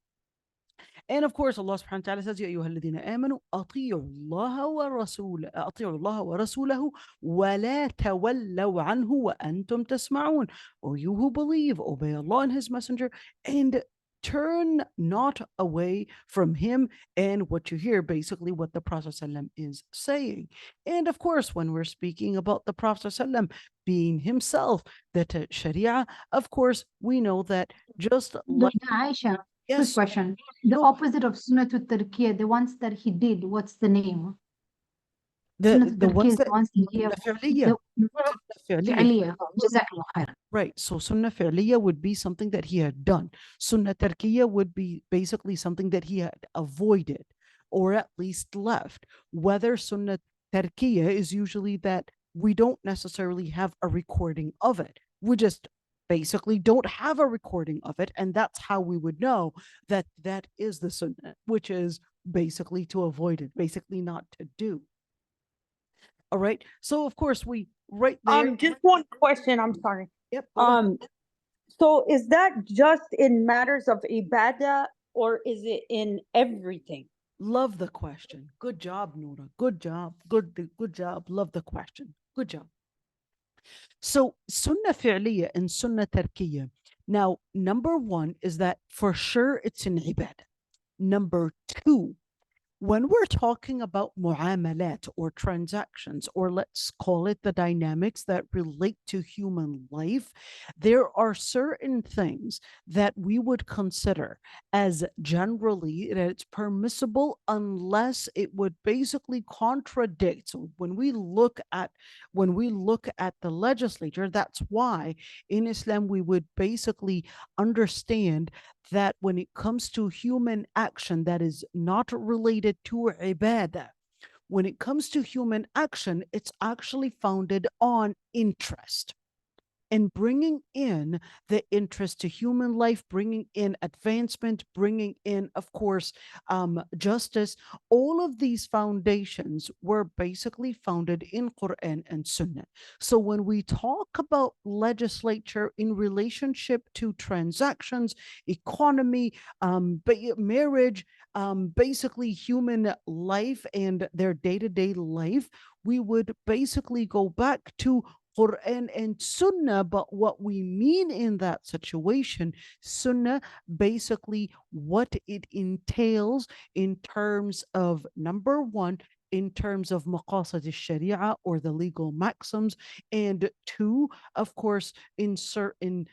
And of course, Allah subhanahu wa ta'ala says, يا أيها الذين آمنوا أطيعوا الله ورسوله أطيعوا الله ورسوله ولا تولوا عنه وأنتم تسمعون. O you who believe, obey Allah and His Messenger, and turn not away from him and what you hear, basically what the Prophet ﷺ is saying. And of course, when we're speaking about the Prophet ﷺ being himself, that Sharia, of course, we know that just like Aisha, yes, quick question. The opposite of Sunnah to Tarkiyah, the ones that he did, what's the name? the ones that the فعلية. Right. So sunnah fi'liya would be something that he had done. Sunnah tarkiyya would be basically something that he had avoided or at least left. Whether sunnah tarkiyya is usually that we don't necessarily have a recording of it. We just basically don't have a recording of it. And that's how we would know that that is the sunnah, which is basically to avoid it, basically not to do. All right. So of course we right there. Just one question. I'm sorry. Yep. So is that just in matters of ibadah or is it in everything? Love the question. Good job, Noura. Good job. Good job. Love the question. Good job. So sunnah fi'liya and sunnah tarkiyya. Now, number one is that for sure it's in ibadah. Number two, when we're talking about mu'amalat or transactions, or let's call it the dynamics that relate to human life, there are certain things that we would consider as generally that it's permissible unless it would basically contradict. So when we look at the legislature, that's why in Islam we would basically understand that when it comes to human action that is not related to ibadah, when it comes to human action, it's actually founded on interest. and bringing in the interest to human life, bringing in advancement, bringing in, of course, justice. All of these foundations were basically founded in Quran and Sunnah. So when we talk about legislature in relationship to transactions, economy, marriage, basically human life and their day-to-day life, we would basically go back to Quran and Sunnah. But what we mean in that situation, Sunnah, basically what it entails in terms of, number one, in terms of maqasid al-sharia or the legal maxims, and two, of course, in certain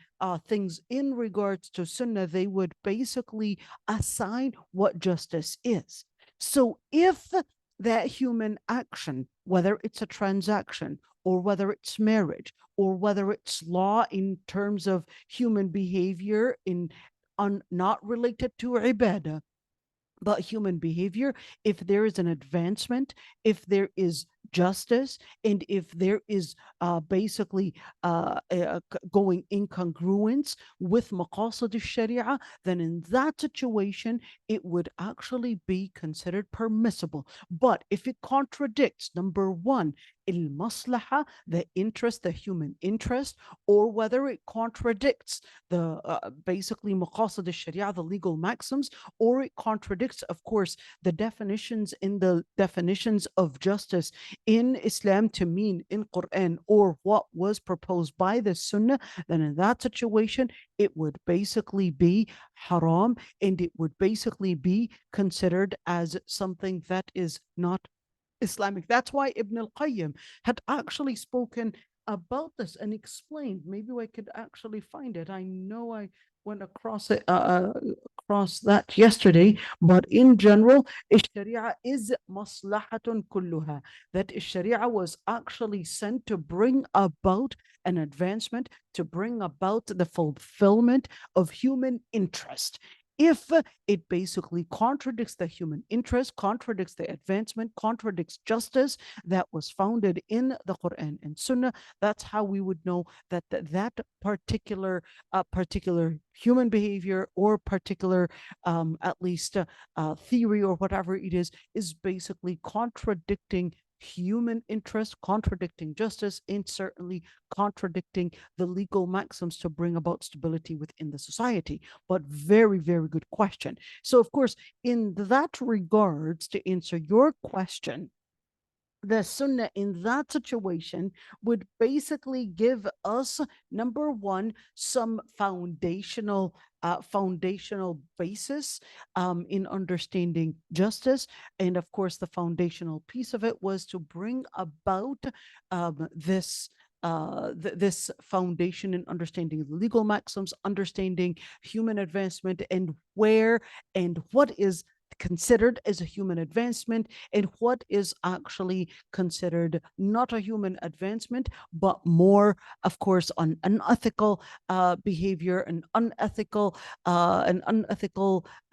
things in regards to Sunnah, they would basically assign what justice is. So if that human action, whether it's a transaction or whether it's marriage or whether it's law in terms of human behavior not related to ibadah, but human behavior, if there is an advancement, if there is justice, and if there is basically going in congruence with maqasid al-sharia, then in that situation, it would actually be considered permissible. But if it contradicts, number one, al-maslaha, the interest, the human interest, or whether it contradicts the basically maqasid al-sharia, the legal maxims, or it contradicts, of course, the definitions in the definitions of justice in Islam to mean in Quran, or what was proposed by the Sunnah, then in that situation, it would basically be haram, and it would basically be considered as something that is not Islamic. That's why Ibn al-Qayyim had actually spoken about this and explained. Maybe I could actually find it. I know I went across it, across that yesterday, but in general, Sharia is maslahatun kulluha. That Sharia was actually sent to bring about an advancement, to bring about the fulfillment of human interest. If it basically contradicts the human interest, contradicts the advancement, contradicts justice that was founded in the Quran and Sunnah, that's how we would know that that particular human behavior or particular at least theory or whatever it is basically contradicting human interest, contradicting justice, and certainly contradicting the legal maxims to bring about stability within the society. But very, very good question. So, of course, in that regards, to answer your question, the Sunnah in that situation would basically give us, number one, some foundational basis in understanding justice. And of course, the foundational piece of it was to bring about this foundation in understanding the legal maxims, understanding human advancement, and where and what is considered as a human advancement and what is actually considered not a human advancement, but more, of course, on unethical behavior and unethical,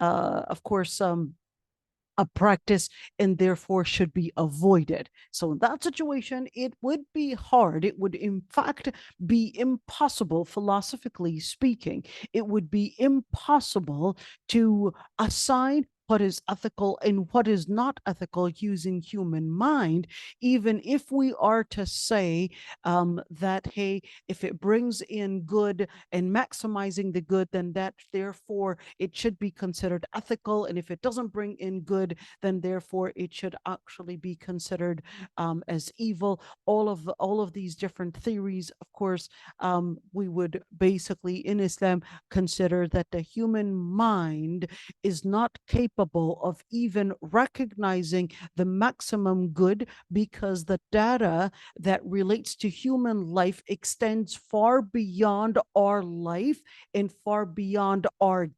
of course, a practice, and therefore should be avoided. So in that situation, it would be hard. It would, in fact, be impossible, philosophically speaking. It would be impossible to assign what is ethical and what is not ethical using human mind, even if we are to say that, hey, if it brings in good and maximizing the good, then that therefore it should be considered ethical. And if it doesn't bring in good, then therefore it should actually be considered as evil. All of these different theories, of course, we would basically in Islam consider that the human mind is not capable of even recognizing the maximum good, because the data that relates to human life extends far beyond our life and far beyond our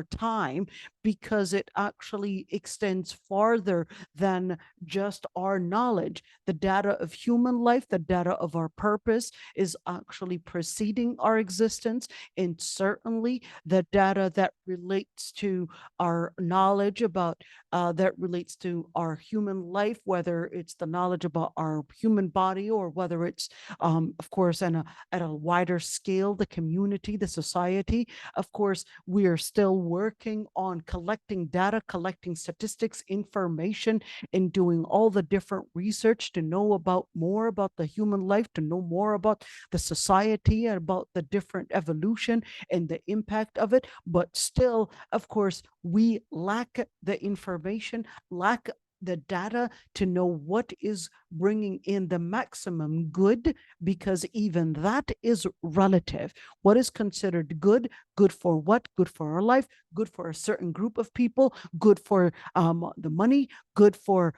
time, because it actually extends farther than just our knowledge. The data of human life, the data of our purpose is actually preceding our existence, and certainly the data that relates to our knowledge, knowledge about that relates to our human life, whether it's the knowledge about our human body, or whether it's, of course, at a wider scale, the community, the society. Of course, we are still working on collecting data, collecting statistics, information, and doing all the different research to know about more about the human life, to know more about the society, and about the different evolution and the impact of it. But still, of course, we lack the information, lack the data to know what is bringing in the maximum good, because even that is relative. What is considered good? Good for what? Good for our life, good for a certain group of people, good for the money, good for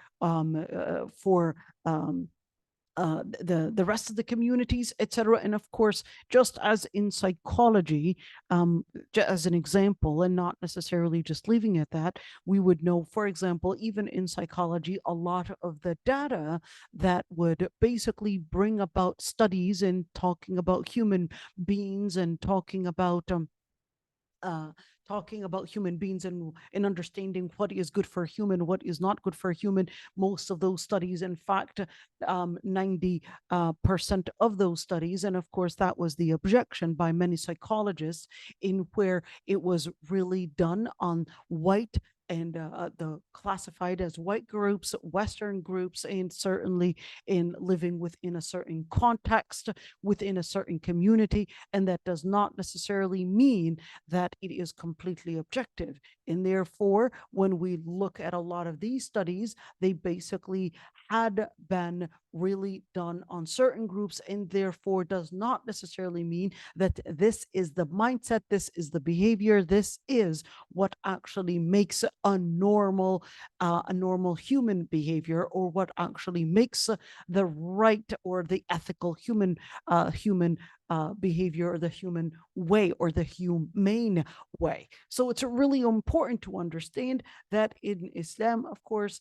the rest of the communities, etc. And of course, just as in psychology, as an example, and not necessarily just leaving it at that, we would know, for example, even in psychology, a lot of the data that would basically bring about studies and talking about human beings and talking about human beings and understanding what is good for a human, what is not good for a human. Most of those studies, in fact, 90% of those studies, and of course that was the objection by many psychologists, in where it was really done on white and the classified as white groups, Western groups, and certainly in living within a certain context, within a certain community. And that does not necessarily mean that it is completely objective. And therefore, when we look at a lot of these studies, they basically had been really done on certain groups, and therefore does not necessarily mean that this is the mindset, this is the behavior, this is what actually makes a normal human behavior, or what actually makes the right or the ethical human behavior, or the human way, or the humane way. So it's really important to understand that in Islam, of course,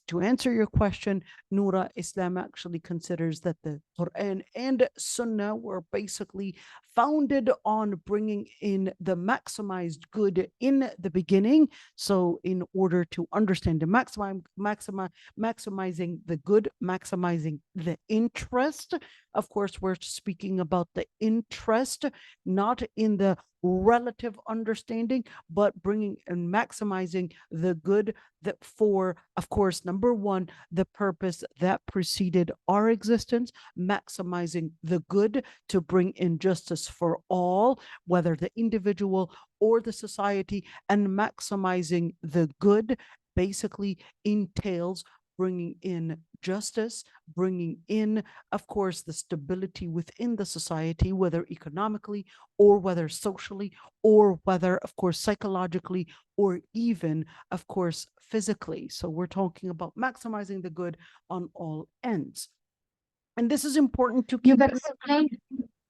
to answer your question, Noura, Islam actually considers that the Quran and Sunnah were basically founded on bringing in the maximized good in the beginning. So in order to understand the maximizing the good, maximizing the interest, of course, we're speaking about the interest, not in the relative understanding, but bringing and maximizing the good that for, of course, number one, the purpose that preceded our existence, maximizing the good to bring in justice for all, whether the individual or the society, and maximizing the good basically entails bringing in justice, bringing in, of course, the stability within the society, whether economically or whether socially, or whether, of course, psychologically, or even, of course, physically. So we're talking about maximizing the good on all ends. And this is important to keep.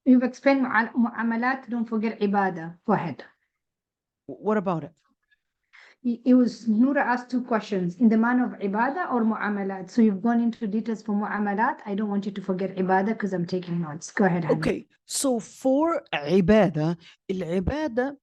You've explained mu'amalat, don't forget ibadah. Go ahead. What about it? It was Noura asked two questions in the manner of ibadah or mu'amalat. So you've gone into details for mu'amalat. I don't want you to forget ibadah because I'm taking notes. Go ahead, Hannah. Okay, so for ibadah, al-ibadah,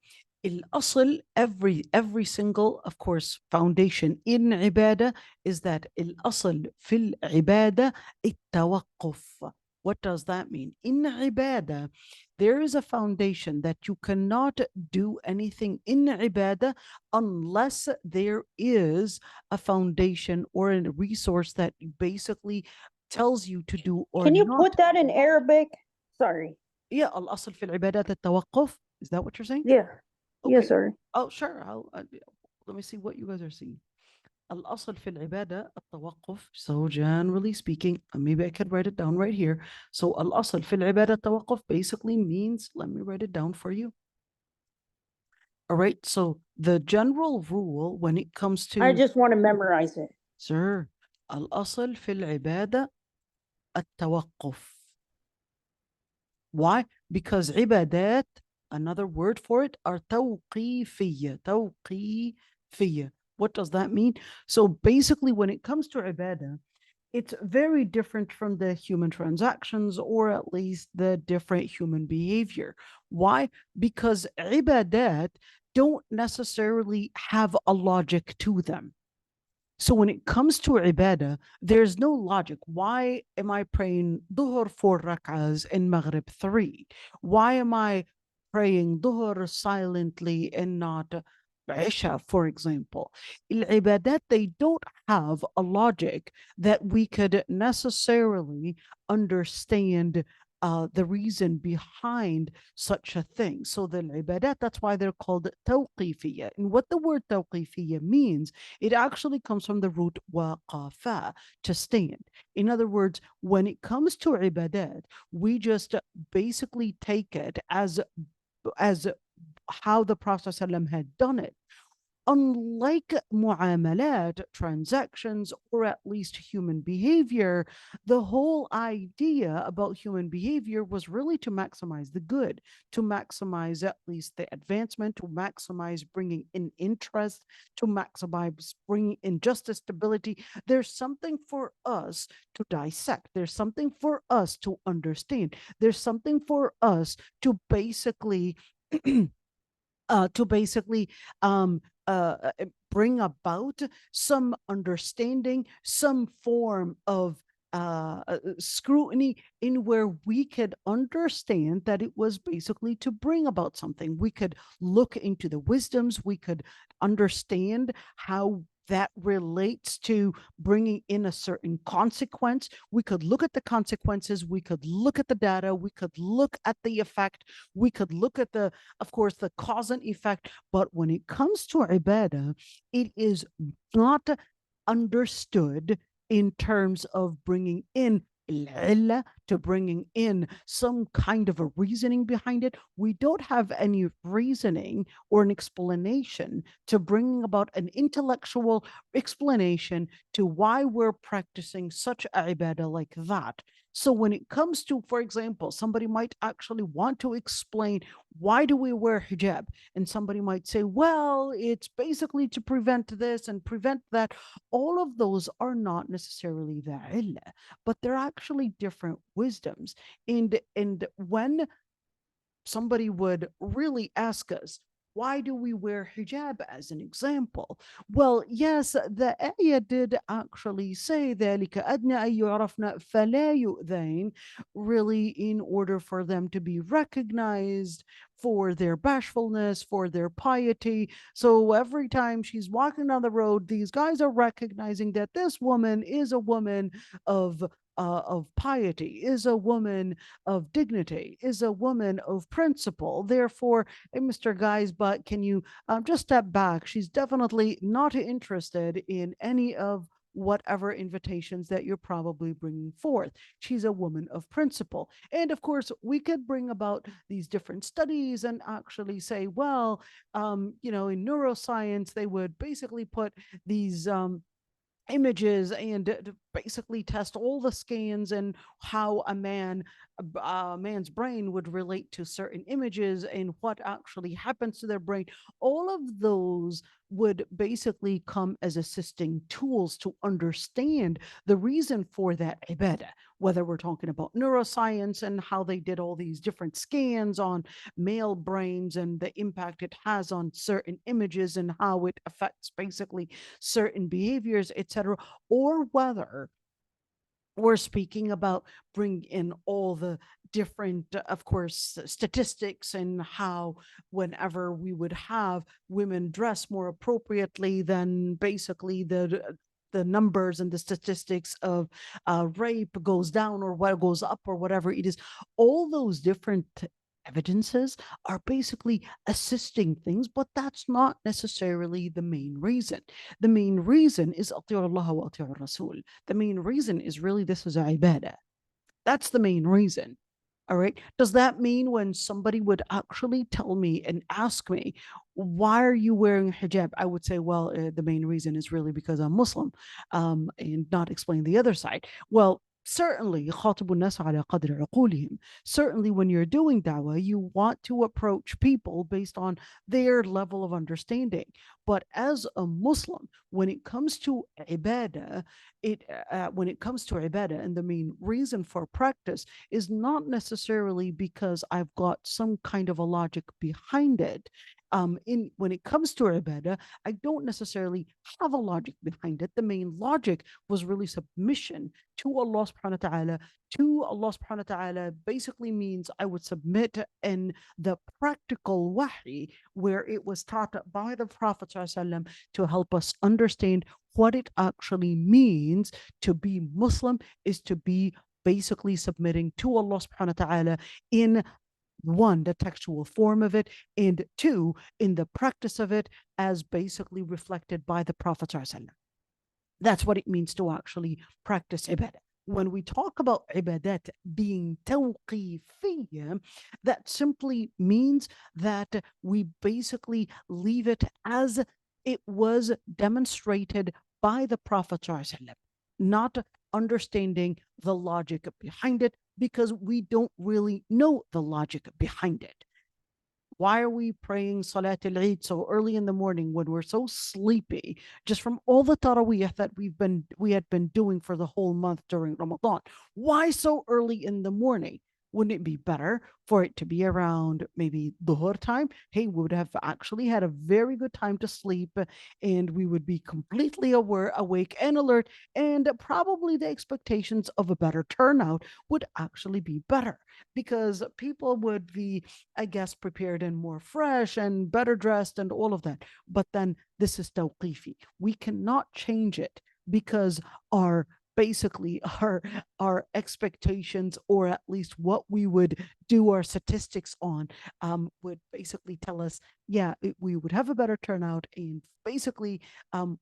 al-asl, every single, of course, foundation in ibadah is that al-asl fil ibadah at-tawaqquf. What does that mean? In ibadah, there is a foundation that you cannot do anything in ibadah unless there is a foundation or a resource that basically tells you to do or Can you not. put that in Arabic? Sorry. Yeah, al-asl fil ibadat at-tawaqquf. Is that what you're saying? Yeah. Okay. Yeah, sorry. Oh, sure. Let me see what you guys are seeing. Al-asl fil ibadah at-tawaqquf. So generally speaking, maybe I could write it down right here. So al-asl fil ibadah at-tawaqquf basically means, let me write it down for you. All right. So the general rule when it comes to, I just want to memorize it. sir, al-asl fil ibadah at-tawaqquf. Why? Because ibadat, another word for it, are tawqifiyya. Tawqifiyya. What does that mean? So basically, when it comes to ibadah, it's very different from the human transactions, or at least the different human behavior. Why? Because ibadat don't necessarily have a logic to them. So when it comes to ibadah, there's no logic. Why am I praying dhuhr 4 rak'ahs and maghrib 3? Why am I praying dhuhr silently and not Aysha, for example? Ibadat, they don't have a logic that we could necessarily understand the reason behind such a thing. So the ibadat, that's why they're called tawqifiyya. And what the word tawqifiyya means, it actually comes from the root waqafa, to stand. In other words, when it comes to ibadat, we just basically take it as how the Prophet ﷺ had done it. Unlike mu'amalat, transactions, or at least human behavior, the whole idea about human behavior was really to maximize the good, to maximize at least the advancement, to maximize bringing in interest, to maximize bringing in justice, stability. There's something for us to dissect. There's something for us to understand. There's something for us to basically bring about some understanding, some form of scrutiny, in where we could understand that it was basically to bring about something. We could look into the wisdoms, we could understand how that relates to bringing in a certain consequence. We could look at the consequences, we could look at the data, we could look at the effect, we could look at the, of course, the cause and effect. But when it comes to ibadah, it is not understood in terms of bringing in to bringing in some kind of a reasoning behind it. We don't have any reasoning or an explanation to bring about an intellectual explanation to why we're practicing such a ibadah like that. So when it comes to, for example, somebody might actually want to explain, why do we wear hijab? And somebody might say, well, it's basically to prevent this and prevent that. All of those are not necessarily the illah, but they're actually different wisdoms. And when somebody would really ask us, why do we wear hijab as an example? Well, yes, the ayah did actually say ذَلِكَ أَدْنَى أَن يُعْرَفْنَ فَلَا يُؤْذَيْنَ, really in order for them to be recognized for their bashfulness, for their piety. So every time she's walking down the road, these guys are recognizing that this woman is a woman of piety, is a woman of dignity, is a woman of principle. Therefore, hey, Mr. Guys, but can you just step back? She's definitely not interested in any of whatever invitations that you're probably bringing forth. She's a woman of principle. And of course, we could bring about these different studies and actually say, well, in neuroscience, they would basically put these images and basically test all the scans and how a man's brain would relate to certain images and what actually happens to their brain. All of those would basically come as assisting tools to understand the reason for that ibadah, whether we're talking about neuroscience and how they did all these different scans on male brains and the impact it has on certain images and how it affects basically certain behaviors, etc., or whether we're speaking about bring in all the different, of course, statistics and how whenever we would have women dress more appropriately, then basically the numbers and the statistics of rape goes down or what goes up or whatever it is. All those different evidences are basically assisting things, but that's not necessarily the main reason. The main reason is أطيعوا الله وأطيعوا الرسول. The main reason is really this is a ibadah. That's the main reason. All right. Does that mean when somebody would actually tell me and ask me, why are you wearing hijab? I would say, well, the main reason is really because I'm Muslim, and not explain the other side. Well, certainly, certainly when you're doing da'wah, you want to approach people based on their level of understanding. But as a Muslim, when it comes to ibadah, and the main reason for practice is not necessarily because I've got some kind of a logic behind it. when it comes to ibadah, I don't necessarily have a logic behind it. The main logic was really submission to Allah subhanahu wa ta'ala. To Allah subhanahu wa ta'ala basically means I would submit in the practical wahi, where it was taught by the Prophet ﷺ to help us understand what it actually means to be Muslim, is to be basically submitting to Allah subhanahu wa ta'ala in one, the textual form of it, and two, in the practice of it, as basically reflected by the Prophet ﷺ. That's what it means to actually practice ibadah. When we talk about ibadat being tawqifiyya, that simply means that we basically leave it as it was demonstrated by the Prophet ﷺ, not understanding the logic behind it, because we don't really know the logic behind it. Why are we praying Salat al-Eid so early in the morning when we're so sleepy, just from all the Taraweeh that we had been doing for the whole month during Ramadan? Why so early in the morning? Wouldn't it be better for it to be around maybe Dhuhr time? Hey, we would have actually had a very good time to sleep, and we would be completely awake and alert, and probably the expectations of a better turnout would actually be better, because people would be, I guess, prepared and more fresh and better dressed and all of that. But then this is tawqifi. We cannot change it, because basically our expectations, or at least what we would do our statistics on, would basically tell us, yeah, we would have a better turnout, and basically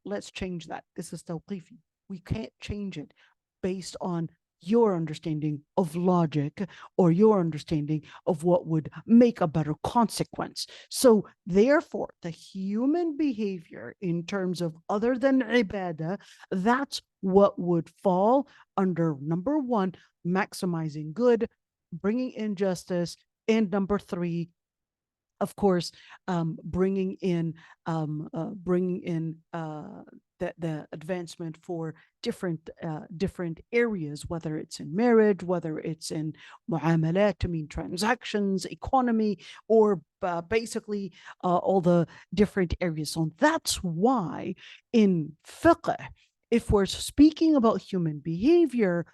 let's change that. This is tawqifi. We can't change it based on your understanding of logic or your understanding of what would make a better consequence. So therefore, the human behavior in terms of other than ibadah, that's what would fall under number one, maximizing good, bringing in justice, and number three, of course, bringing in the advancement for different areas, whether it's in marriage, whether it's in mu'amalat, to mean transactions, economy, or basically all the different areas. So that's why in fiqh, if we're speaking about human behavior,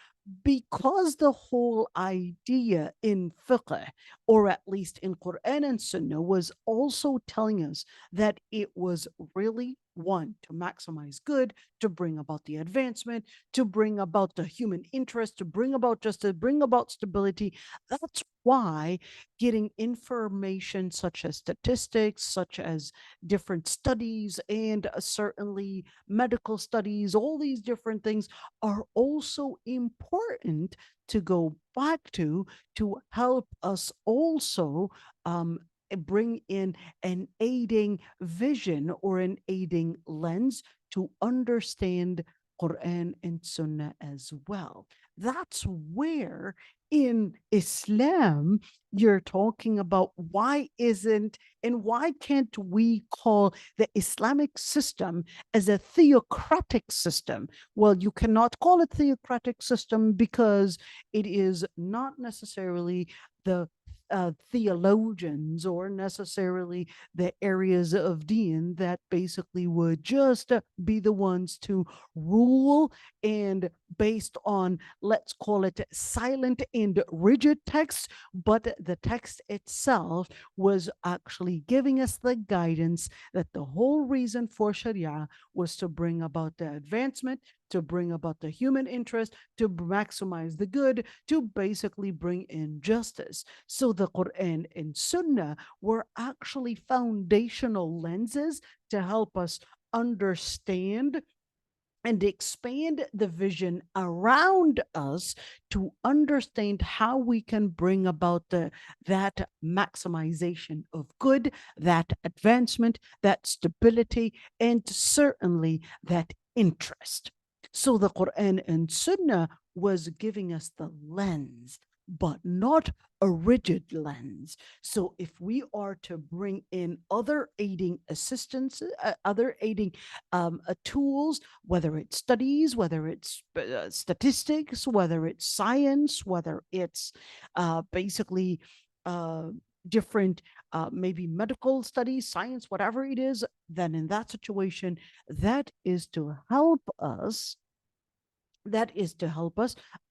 because the whole idea in fiqh, or at least in Quran and Sunnah, was also telling us that it was really one, to maximize good, to bring about the advancement, to bring about the human interest, to bring about justice, bring about stability. That's why getting information such as statistics, such as different studies, and certainly medical studies, all these different things are also important to go back to help us also bring in an aiding vision or an aiding lens to understand Quran and Sunnah as well. That's where in Islam you're talking about why can't we call the Islamic system as a theocratic system? Well, you cannot call it theocratic system because it is not necessarily the theologians or necessarily the areas of deen that basically would just be the ones to rule, and based on, let's call it, silent and rigid text, but the text itself was actually giving us the guidance that the whole reason for Sharia was to bring about the advancement, to bring about the human interest, to maximize the good, to basically bring in justice. So the Quran and Sunnah were actually foundational lenses to help us understand and expand the vision around us to understand how we can bring about that maximization of good, that advancement, that stability, and certainly that interest. So the Quran and Sunnah was giving us the lens, but not a rigid lens. So if we are to bring in other aiding assistance, other aiding tools, whether it's studies, whether it's statistics, whether it's science, whether it's basically different maybe medical studies, science, whatever it is, then in that situation, that is to help us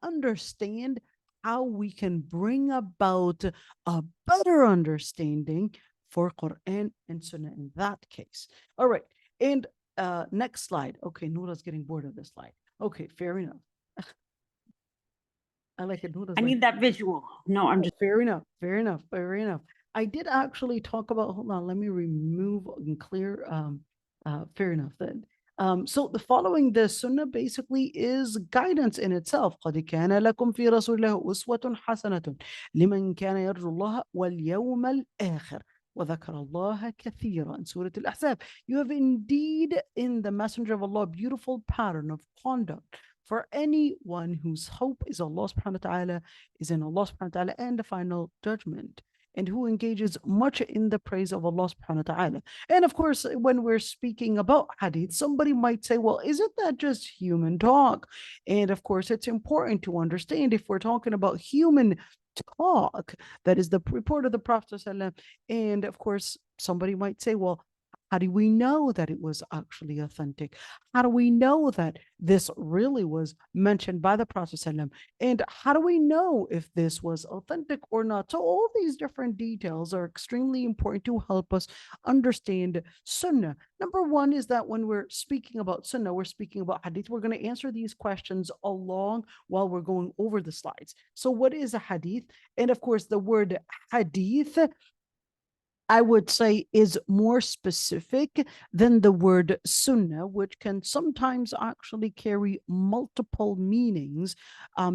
understand how we can bring about a better understanding for Quran and Sunnah in that case. All right. And next slide. Okay, Noura's getting bored of this slide. Okay, fair enough. I like it. Noura's I like, need that visual. No, I'm just. fair enough, fair enough, fair enough. I did actually talk about, hold on, let me remove and clear, fair enough then. So the following the sunnah basically is guidance in itself. قد كان لكم في رسول الله أسوة حسنة لمن كان يرجو الله واليوم الآخر وذكر الله كثيرا in Surah Al-Ahzab. You have indeed in the Messenger of Allah a beautiful pattern of conduct for anyone whose hope is Allah subhanahu wa ta'ala, is in Allah subhanahu wa ta'ala and the final judgment, and who engages much in the praise of Allah subhanahu wa ta'ala. And of course, when we're speaking about hadith, somebody might say, well, isn't that just human talk? And of course, it's important to understand if we're talking about human talk, that is the report of the Prophet ﷺ. And of course, somebody might say, well, how do we know that it was actually authentic? How do we know that this really was mentioned by the Prophet ﷺ? And how do we know if this was authentic or not? So all these different details are extremely important to help us understand Sunnah. Number one is that when we're speaking about Sunnah, we're speaking about Hadith. We're going to answer these questions along while we're going over the slides. So what is a Hadith? And of course, the word Hadith, I would say, is more specific than the word sunnah, which can sometimes actually carry multiple meanings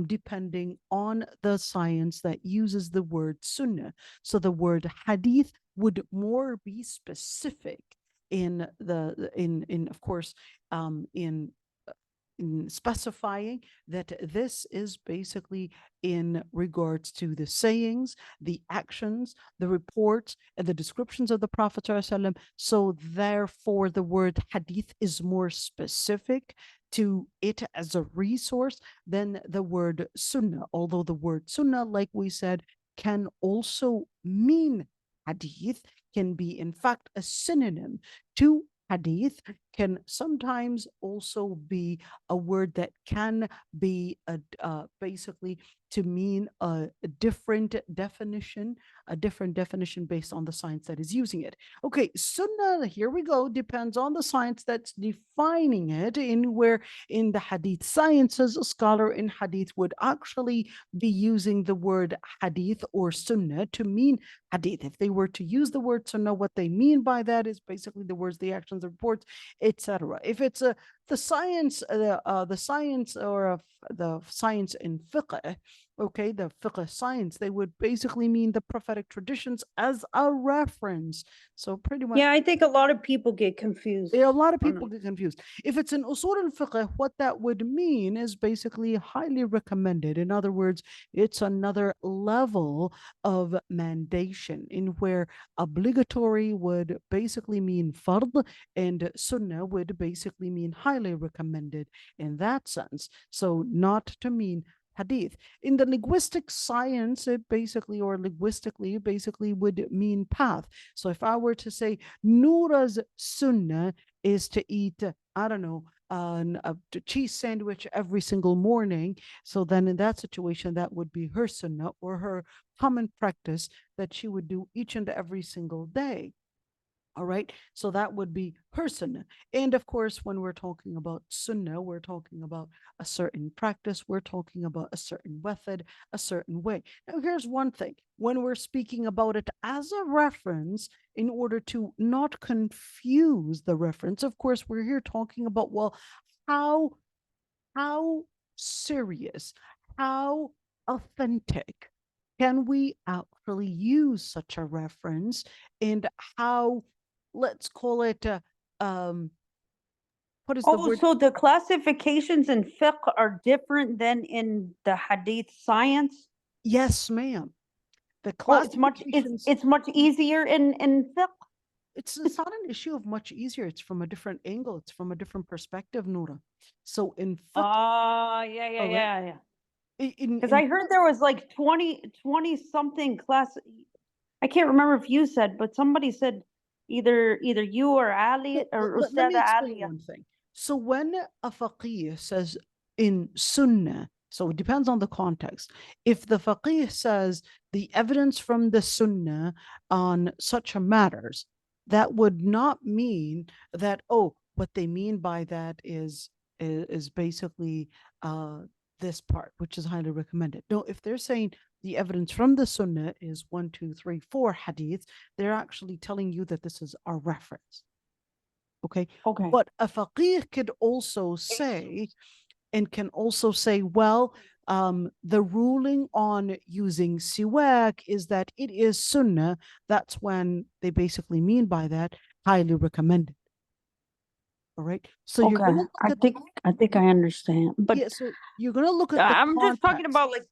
depending on the science that uses the word sunnah. So the word hadith would more be specific in of course in specifying that this is basically in regards to the sayings, the actions, the reports, and the descriptions of the Prophet ﷺ. So therefore, the word hadith is more specific to it as a resource than the word sunnah. Although the word sunnah, like we said, can also mean hadith, can be in fact a synonym to hadith, can sometimes also be a word that can be basically to mean a different definition based on the science that is using it. Okay, sunnah, here we go, depends on the science that's defining it. In where in the hadith sciences, a scholar in hadith would actually be using the word hadith or sunnah to mean hadith. If they were to use the word sunnah, what they mean by that is basically the words, the actions, the reports, etc. If it's the science or the science in fiqh, okay, the fiqh science, they would basically mean the prophetic traditions as a reference. So pretty much, Yeah, I think a lot of people get confused. a lot of people get confused. If it's an usul al-fiqh, what that would mean is basically highly recommended. In other words, it's another level of mandation, in where obligatory would basically mean fard and sunnah would basically mean highly recommended in that sense. So not to mean hadith. In the linguistic science, it basically, or linguistically, basically would mean path. So if I were to say Noura's sunnah is to eat, I don't know, a cheese sandwich every single morning, so then in that situation, that would be her sunnah, or her common practice that she would do each and every single day. All right, so that would be her sunnah. And of course, when we're talking about sunnah, we're talking about a certain practice, we're talking about a certain method, a certain way. Now, here's one thing. When we're speaking about it as a reference, in order to not confuse the reference, of course, we're here talking about, well, how serious, how authentic can we actually use such a reference, and how, let's call it, what is the word? So the classifications in fiqh are different than in the hadith science? Yes, ma'am. The Well, classifications, it's much easier in fiqh. it's not an issue of much easier. It's from a different angle. It's from a different perspective, Noura. So in fiqh, Yeah. in Because I heard there was like 20 something class. I can't remember if you said, but somebody said either you or Ali or Let me Ustad explain Ali. one thing. So when a faqih says in sunnah, so it depends on the context. If the faqih says the evidence from the sunnah on such a matters, that would not mean that, oh, what they mean by that is basically this part, which is highly recommended. No, if they're saying the evidence from the sunnah is 1, 2, 3, 4 hadiths, they're actually telling you that this is our reference. Okay. Okay. But a faqih could also say, and can also say, well, the ruling on using siwak is that it is sunnah. That's when they basically mean by that highly recommended. All right. So you're Okay. gonna look I think I understand. But yeah, so you're gonna look at the I'm just talking context. about like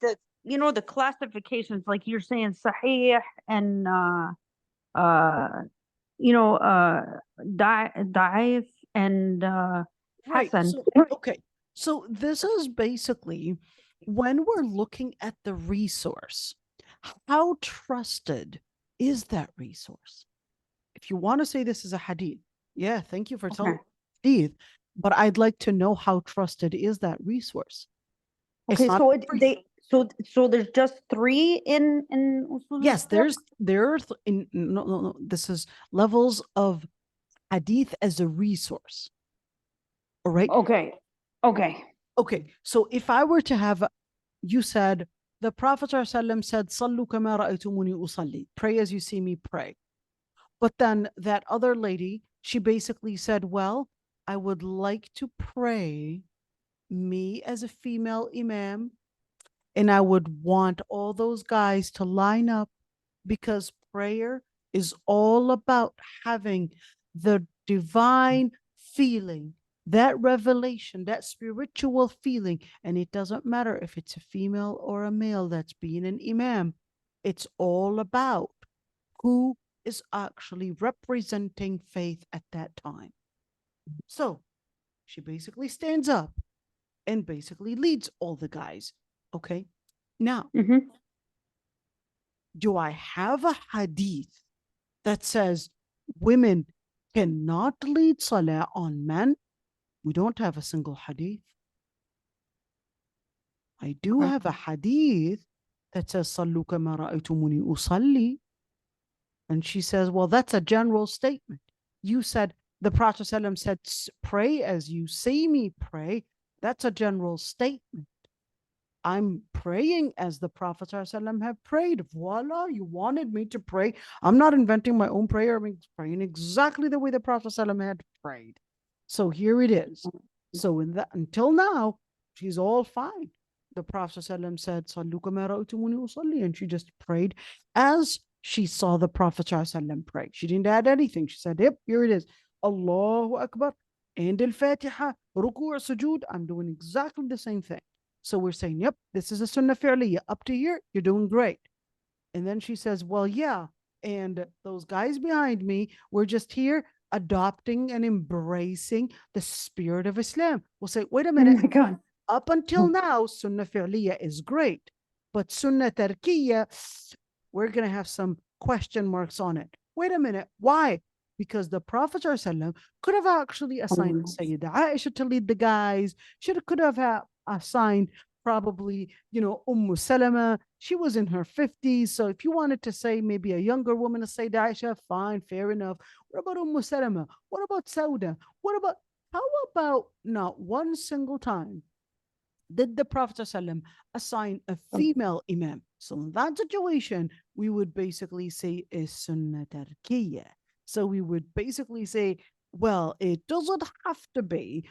the classifications, like you're saying Sahih and Da'if and Right. Hasan. So, okay. So this is basically when we're looking at the resource, how trusted is that resource? If you want to say this is a hadith, yeah, thank you for telling hadith, but I'd like to know how trusted is that resource. It's Okay, not so free. so there's just 3 in usul Yes, al-fiqh? there's in no, this is levels of hadith as a resource. All right. Okay. Okay, so if I were to have, you said, the Prophet ﷺ said, Sallu kama ra'aytumuni usalli, pray as you see me pray. But then that other lady, she basically said, well, I would like to pray me as a female imam, and I would want all those guys to line up, because prayer is all about having the divine feeling, that revelation, that spiritual feeling. And it doesn't matter if it's a female or a male that's being an imam. It's all about who is actually representing faith at that time. So she basically stands up and basically leads all the guys. Okay. Now, do I have a hadith that says women cannot lead salah on men? We don't have a single hadith. I do have a hadith that says Sallu kama ra'aytumuni usalli. And she says, well, that's a general statement. You said, the Prophet ﷺ said, pray as you see me pray. That's a general statement. I'm praying as the Prophet ﷺ have prayed. Voila, you wanted me to pray. I'm not inventing my own prayer. I'm praying exactly the way the Prophet ﷺ had prayed. So here it is. So until now, she's all fine. The Prophet ﷺ said, Sallu kama ra'aytumuni usalli, and she just prayed as she saw the Prophet ﷺ pray. She didn't add anything. She said, yep, here it is. Allahu Akbar. And al-Fatiha, ruku' sujood. I'm doing exactly the same thing. So we're saying, yep, this is a sunnah fi'liyah. Up to here, you're doing great. And then she says, well, yeah, and those guys behind me, we're just here adopting and embracing the spirit of Islam. We'll say, wait a minute. Oh my God. Up until now, sunnah fi'liyah is great, but sunnah tarkiyah, we're going to have some question marks on it. Wait a minute. Why? Because the Prophet ﷺ could have actually assigned Sayyidah Aysha to lead the guys. Could have assigned probably, Salama. She was in her 50s. So if you wanted to say maybe a younger woman to Sayyidah Aysha, fine, fair enough. What about Salama? What about Sauda? How about not one single time did the Prophet ﷺ assign a female imam? So in that situation, we would basically say is sunnah tarkiyah. So we would basically say, well, it doesn't have to be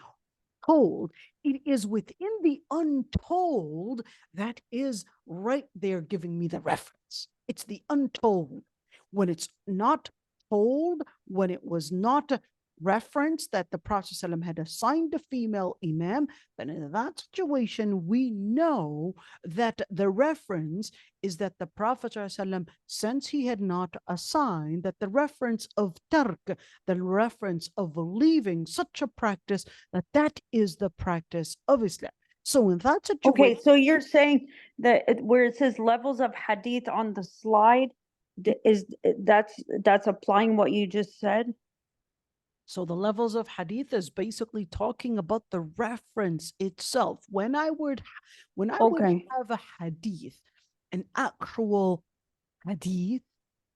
told. It is within the untold that is right there giving me the reference. It's the untold. When it's not told, when it was not reference that the Prophet ﷺ had assigned a female imam, then in that situation, we know that the reference is that the Prophet ﷺ, since he had not assigned, that the reference of tark, the reference of leaving such a practice, that is the practice of Islam. So in that situation, Okay, so you're saying that where it says levels of hadith on the slide, that's applying what you just said? So the levels of hadith is basically talking about the reference itself. When I would Okay. have a hadith, an actual hadith,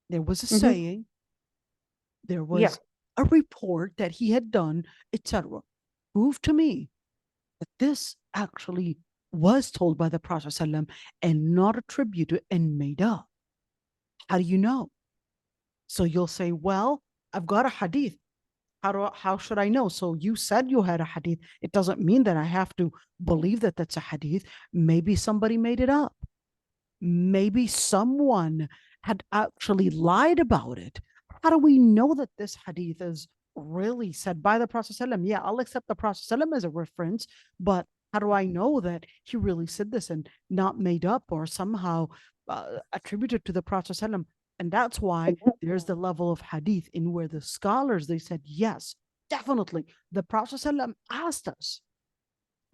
there was a Mhm. saying, there Yeah. was a report that he had done, etc. Prove to me that this actually was told by the Prophet ﷺ and not attributed and made up. How do you know? So you'll say, well, I've got a hadith. How should I know? So you said you had a hadith. It doesn't mean that I have to believe that that's a hadith. Maybe somebody made it up. Maybe someone had actually lied about it. How do we know that this hadith is really said by the Prophet ﷺ? Yeah, I'll accept the Prophet ﷺ as a reference, but how do I know that he really said this and not made up or somehow attributed to the Prophet ﷺ? And that's why there's the level of hadith in where the scholars, they said, yes, definitely. The Prophet ﷺ asked us,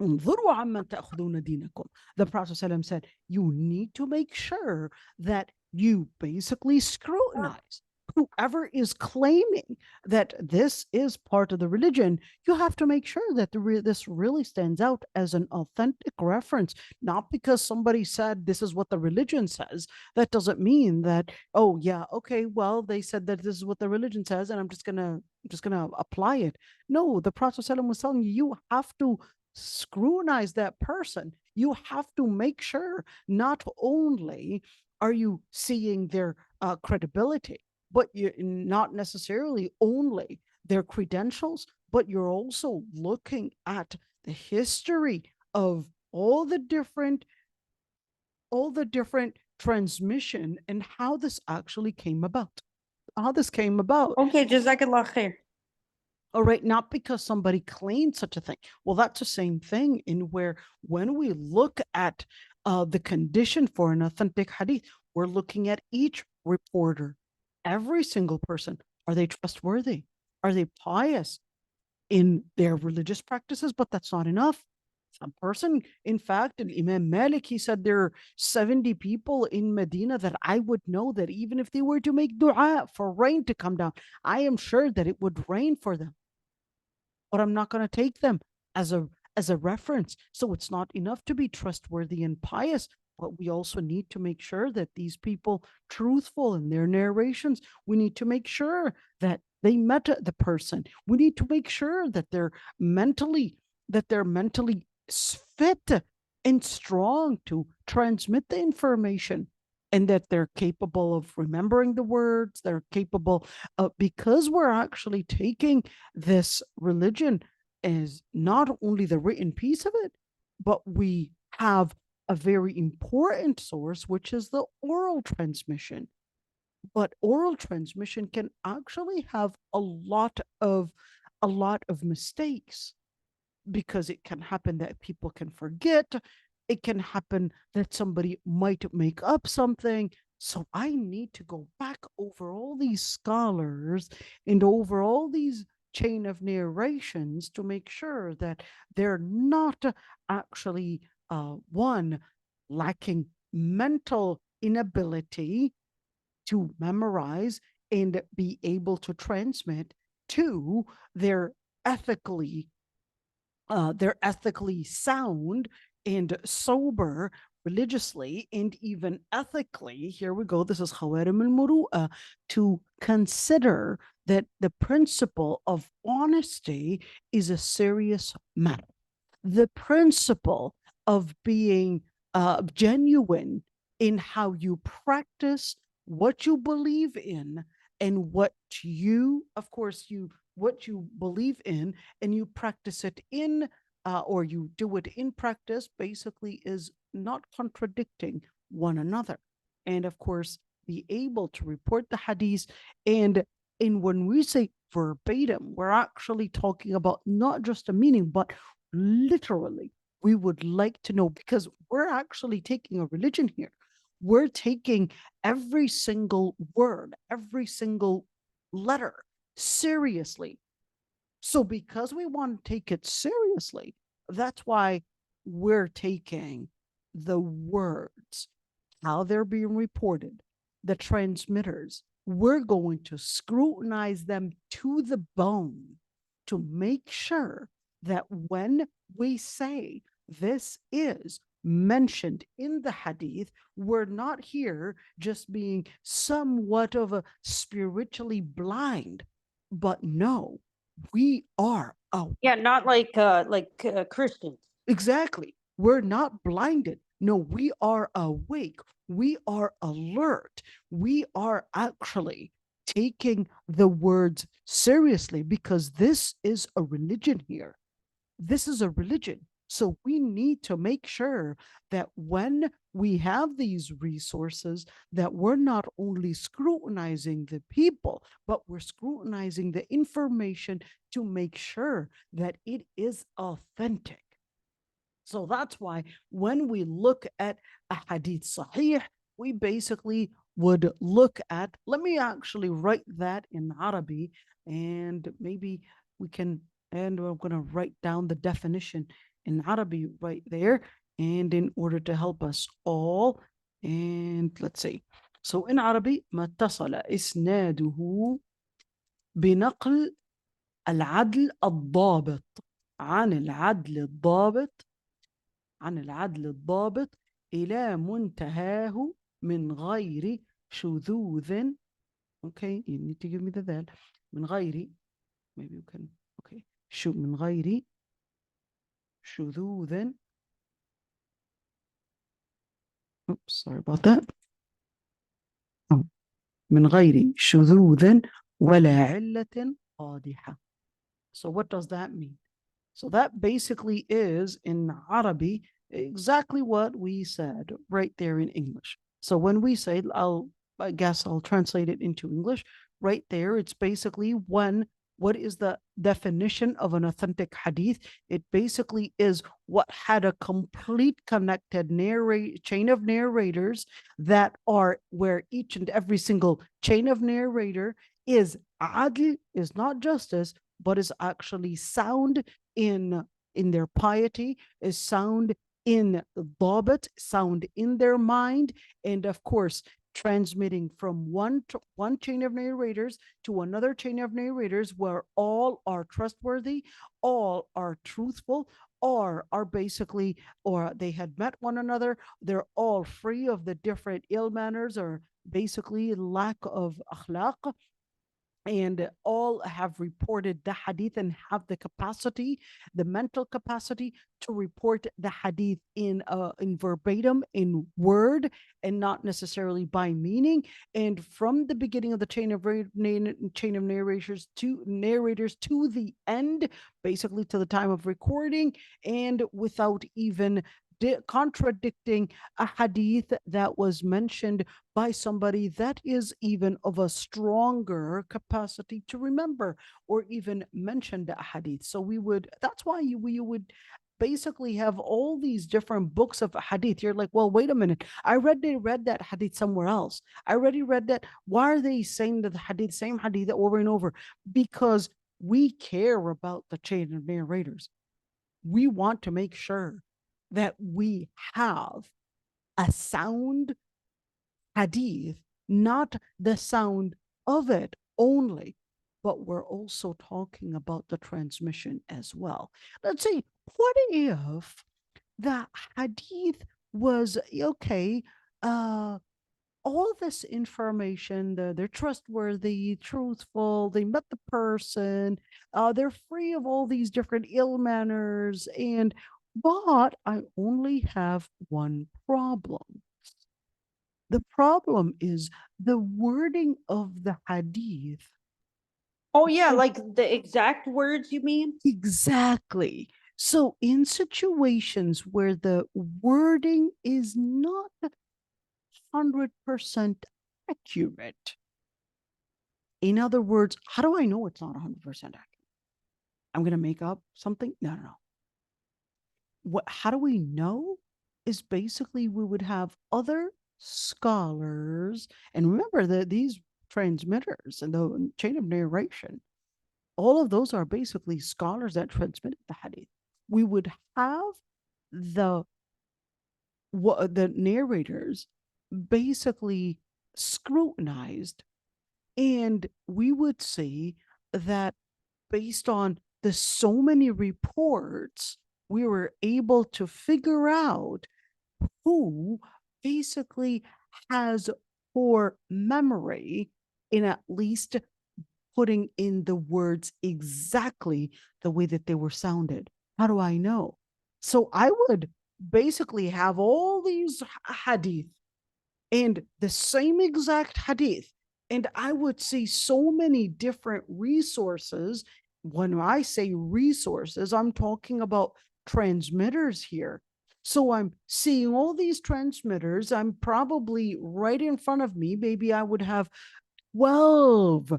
انظروا عمن تأخذون دينكم. The Prophet ﷺ said, you need to make sure that you basically scrutinize whoever is claiming that this is part of the religion. You have to make sure that this really stands out as an authentic reference, not because somebody said this is what the religion says. That doesn't mean that, oh yeah, okay, well, they said that this is what the religion says and I'm just gonna apply it. No, the Prophet ﷺ was telling you, you have to scrutinize that person. You have to make sure not only are you seeing their credibility, but you're not necessarily only their credentials, but you're also looking at the history of all the different transmission and how this actually came about. How this came about. Okay, Jazakallah khair. All right, not because somebody claimed such a thing. Well, that's the same thing in where when we look at the condition for an authentic hadith, we're looking at each reporter, every single person. Are they trustworthy? Are they pious in their religious practices? But that's not enough. Some person, in fact, Imam Malik, he said there are 70 people in Medina that I would know that even if they were to make dua for rain to come down, I am sure that it would rain for them. But I'm not going to take them as a reference. So it's not enough to be trustworthy and pious, but we also need to make sure that these people truthful in their narrations. We need to make sure that they met the person. We need to make sure that they're mentally fit and strong to transmit the information, and that they're capable of remembering the words. They're capable of, because we're actually taking this religion as not only the written piece of it, but we have a very important source, which is the oral transmission. But oral transmission can actually have a lot of mistakes, because it can happen that people can forget. It can happen that somebody might make up something. So I need to go back over all these scholars and over all these chain of narrations to make sure that they're not actually one, lacking mental inability to memorize and be able to transmit. Two, they're ethically sound and sober religiously and even ethically. Here we go. This is Khawarim al-Muru'ah, to consider that the principle of honesty is a serious matter. The principle of being genuine in how you practice what you believe in, and what you believe in and you practice it in, or you do it in practice, basically is not contradicting one another. And of course, be able to report the hadith. And when we say verbatim, we're actually talking about not just a meaning, but literally. We would like to know, because we're actually taking a religion here. We're taking every single word, every single letter seriously. So because we want to take it seriously, that's why we're taking the words, how they're being reported, the transmitters, we're going to scrutinize them to the bone to make sure that when we say this is mentioned in the hadith, we're not here just being somewhat of a spiritually blind, but no, we are Yeah, not like Christians. exactly. We're not blinded. No, we are awake. We are alert. We are actually taking the words seriously because this is a religion here. This is a religion. So we need to make sure that when we have these resources, that we're not only scrutinizing the people, but we're scrutinizing the information to make sure that it is authentic. So that's why when we look at a hadith sahih, we basically would look at, let me actually write that in Arabic and maybe we can, and we're going to write down the definition in Arabic right there. And in order to help us all, and let's see. So in Arabic, ما اتصل إسناده بنقل العدل الضابط عن العدل الضابط إلى منتهاه من غير شذوذ. Okay, you need to give me the that. من غير, maybe you can, okay. من غير شذوذ. Oops, sorry about that. من غير شذوذ ولا علة قادحة. So what does that mean? So that basically is in Arabic exactly what we said right there in English. So when we say, I guess I'll translate it into English right there. It's basically what is the definition of an authentic hadith? It basically is what had a complete connected chain of narrators that are where each and every single chain of narrator is adl, is not justice, but is actually sound in their piety, is sound in dhabat, sound in their mind, and of course transmitting from one chain of narrators to another chain of narrators where all are trustworthy, all are truthful, or are basically, or they had met one another, they're all free of the different ill manners or basically lack of akhlaq, and all have reported the hadith and have the capacity, the mental capacity to report the hadith in verbatim, in word, and not necessarily by meaning. And from the beginning of the chain of narrators to the end, basically to the time of recording, and without even contradicting a hadith that was mentioned by somebody that is even of a stronger capacity to remember or even mention the hadith. So that's why we would basically have all these different books of hadith. You're like, well, wait a minute. They read that hadith somewhere else. I already read that. Why are they saying the hadith, same hadith over and over? Because we care about the chain of narrators. We want to make sure that we have a sound hadith, not the sound of it only, but we're also talking about the transmission as well. Let's say, what if the hadith was okay, all this information, they're trustworthy, truthful, they met the person, they're free of all these different ill manners, but I only have one problem. The problem is the wording of the hadith. Oh yeah, like the exact words you mean? Exactly. So in situations where the wording is not 100% accurate, in other words, how do I know it's not 100% accurate? I'm going to make up something? No. How do we know? Is basically we would have other scholars, and remember that these transmitters and the chain of narration, all of those are basically scholars that transmitted the hadith. We would have the narrators basically scrutinized, and we would see that based on the so many reports, we were able to figure out who basically has poor memory in at least putting in the words exactly the way that they were sounded. How do I know? So I would basically have all these hadith and the same exact hadith, and I would see so many different resources. When I say resources, I'm talking about transmitters here. So I'm seeing all these transmitters. I'm probably right in front of me. Maybe I would have 12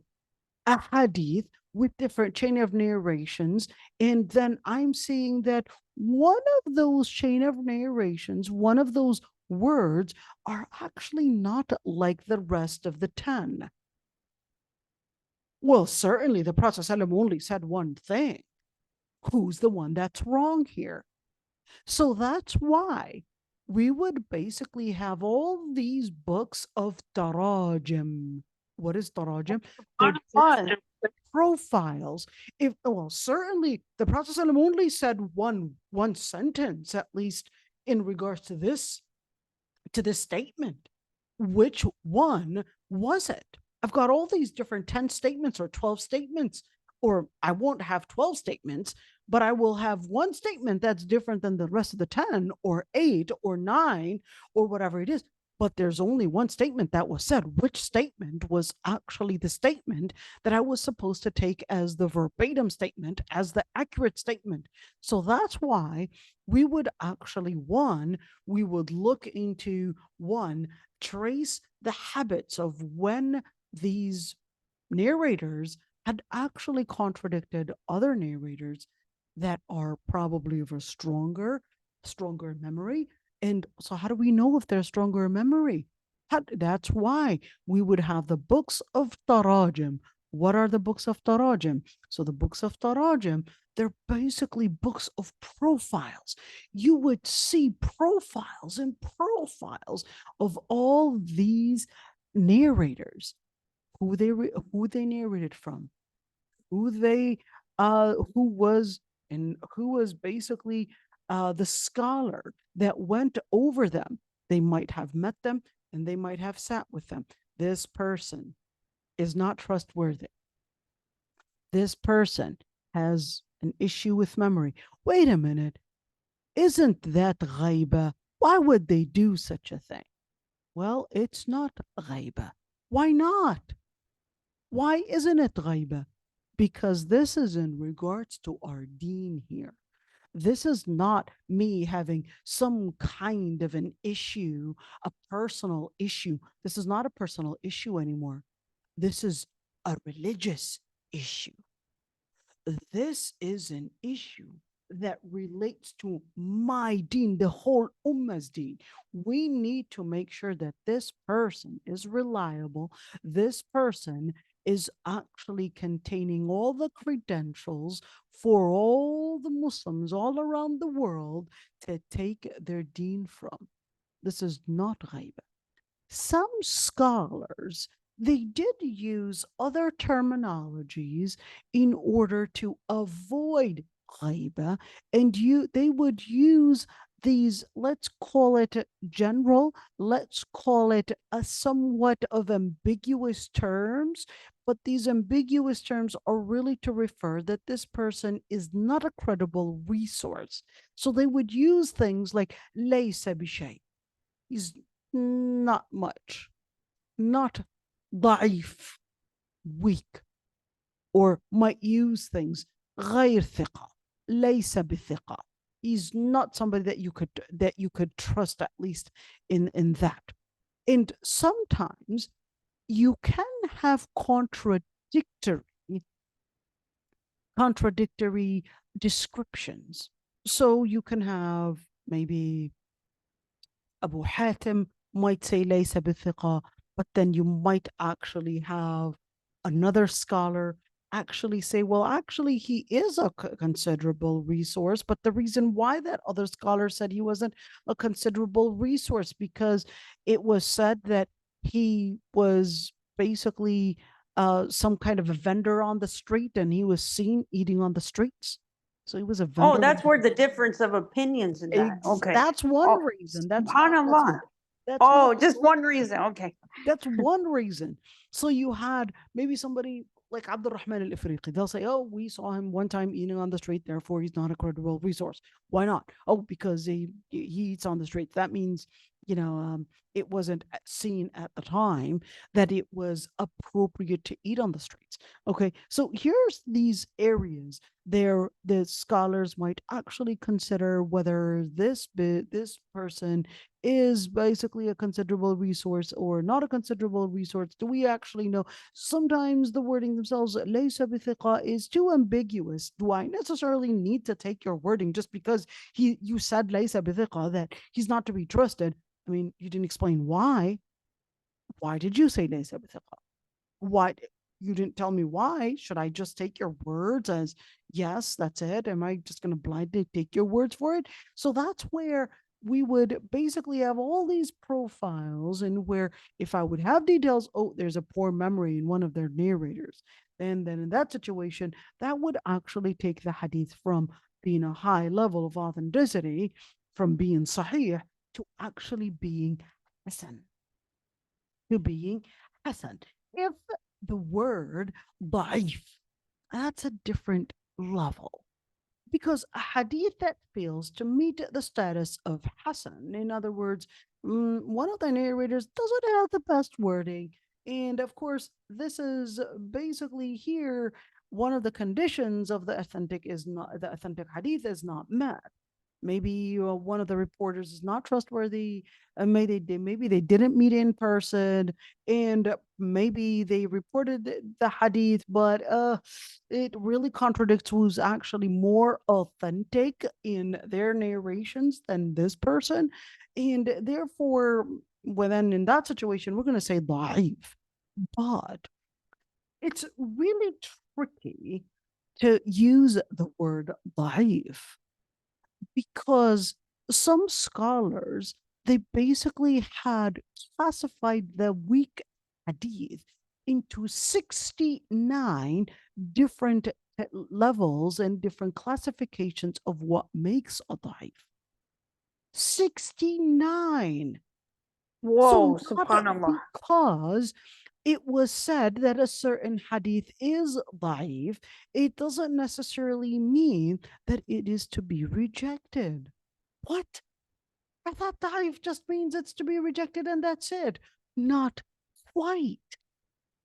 hadith with different chain of narrations. And then I'm seeing that one of those chain of narrations, one of those words are actually not like the rest of the 10. Well, certainly the Prophet ﷺ only said one thing. Who's the one that's wrong here? So that's why we would basically have all these books of tarajim. What is tarajim? Profiles. If well, certainly the Prophet ﷺ only said one sentence, at least in regards to this statement. Which one was it? I've got all these different 10 statements or 12 statements, or I won't have 12 statements, but I will have one statement that's different than the rest of the 10 or 8 or 9 or whatever it is. But there's only one statement that was said. Which statement was actually the statement that I was supposed to take as the verbatim statement, as the accurate statement? So that's why we would actually, we would look into trace the habits of when these narrators had actually contradicted other narrators that are probably of a stronger memory. And so how do we know if they're stronger in memory? That's why we would have the books of tarajim. What are the books of tarajim? So the books of tarajim, they're basically books of profiles. You would see profiles and profiles of all these narrators, who they narrated from, who was basically the scholar that went over them. They might have met them and they might have sat with them. This person is not trustworthy. This person has an issue with memory. Wait a minute. Isn't that ghaiba? Why would they do such a thing? Well, it's not ghaiba. Why not? Why isn't it ghaiba? Because this is in regards to our deen here. This is not me having some kind of an issue, a personal issue. This is not a personal issue anymore. This is a religious issue. This is an issue that relates to my deen, the whole ummah's deen. We need to make sure that this person is reliable. This person is actually containing all the credentials for all the Muslims all around the world to take their deen from. This is not ghaiba. Some scholars, they did use other terminologies in order to avoid ghaiba, and they would use these, let's call it general, let's call it a somewhat of ambiguous terms, but these ambiguous terms are really to refer that this person is not a credible resource. So they would use things like laysa bishay, he's not much, not ضعيف, weak, or might use things غير ثقة, ليس بثقة. He's not somebody that you could trust, at least in that. And sometimes you can have contradictory descriptions. So you can have maybe Abu Hatim might say ليس بثقة, but then you might actually have another scholar actually say, well, actually, he is a considerable resource. But the reason why that other scholar said he wasn't a considerable resource, because it was said that he was basically some kind of a vendor on the street, and he was seen eating on the streets. So he was a vendor. Oh, that's where the difference of opinions in that. Okay. That's one Oh, reason. That's SubhanAllah. that's Oh, one- just one reason. Okay. that's one reason. So you had maybe somebody like Abdul Rahman al-Ifriqi. They'll say, oh, we saw him one time eating on the street, therefore he's not a credible resource. Why not? Oh, because he eats on the street. That means, it wasn't seen at the time that it was appropriate to eat on the streets. Okay, so here's these areas there the scholars might actually consider whether this person is basically a considerable resource or not a considerable resource. Do we actually know? Sometimes the wording themselves, ليس بثقة, is too ambiguous. Do I necessarily need to take your wording just because you said ليس بثقة, that he's not to be trusted? I mean, you didn't explain why. Why did you say ليس بثقة? Why? You didn't tell me why. Should I just take your words as, yes, that's it? Am I just going to blindly take your words for it? So that's where we would basically have all these profiles, and where if I would have details, oh, there's a poor memory in one of their narrators, and then in that situation, that would actually take the hadith from being a high level of authenticity, from being sahih, to actually being hasan. To being hasan. If the word da'if, that's a different level, because a hadith that fails to meet the status of hasan, in other words, one of the narrators doesn't have the best wording, and of course this is basically here one of the conditions of the authentic hadith is not met. Maybe one of the reporters is not trustworthy. Maybe they didn't meet in person, and maybe they reported the hadith, but it really contradicts who's actually more authentic in their narrations than this person, and therefore, well, then in that situation, we're going to say da'if. But it's really tricky to use the word da'if, because some scholars, they basically had classified the weak hadith into 69 different levels and different classifications of what makes a da'if. 69. Whoa, So not SubhanAllah. because it was said that a certain hadith is da'if, it doesn't necessarily mean that it is to be rejected. What? I thought da'if just means it's to be rejected and that's it. Not quite.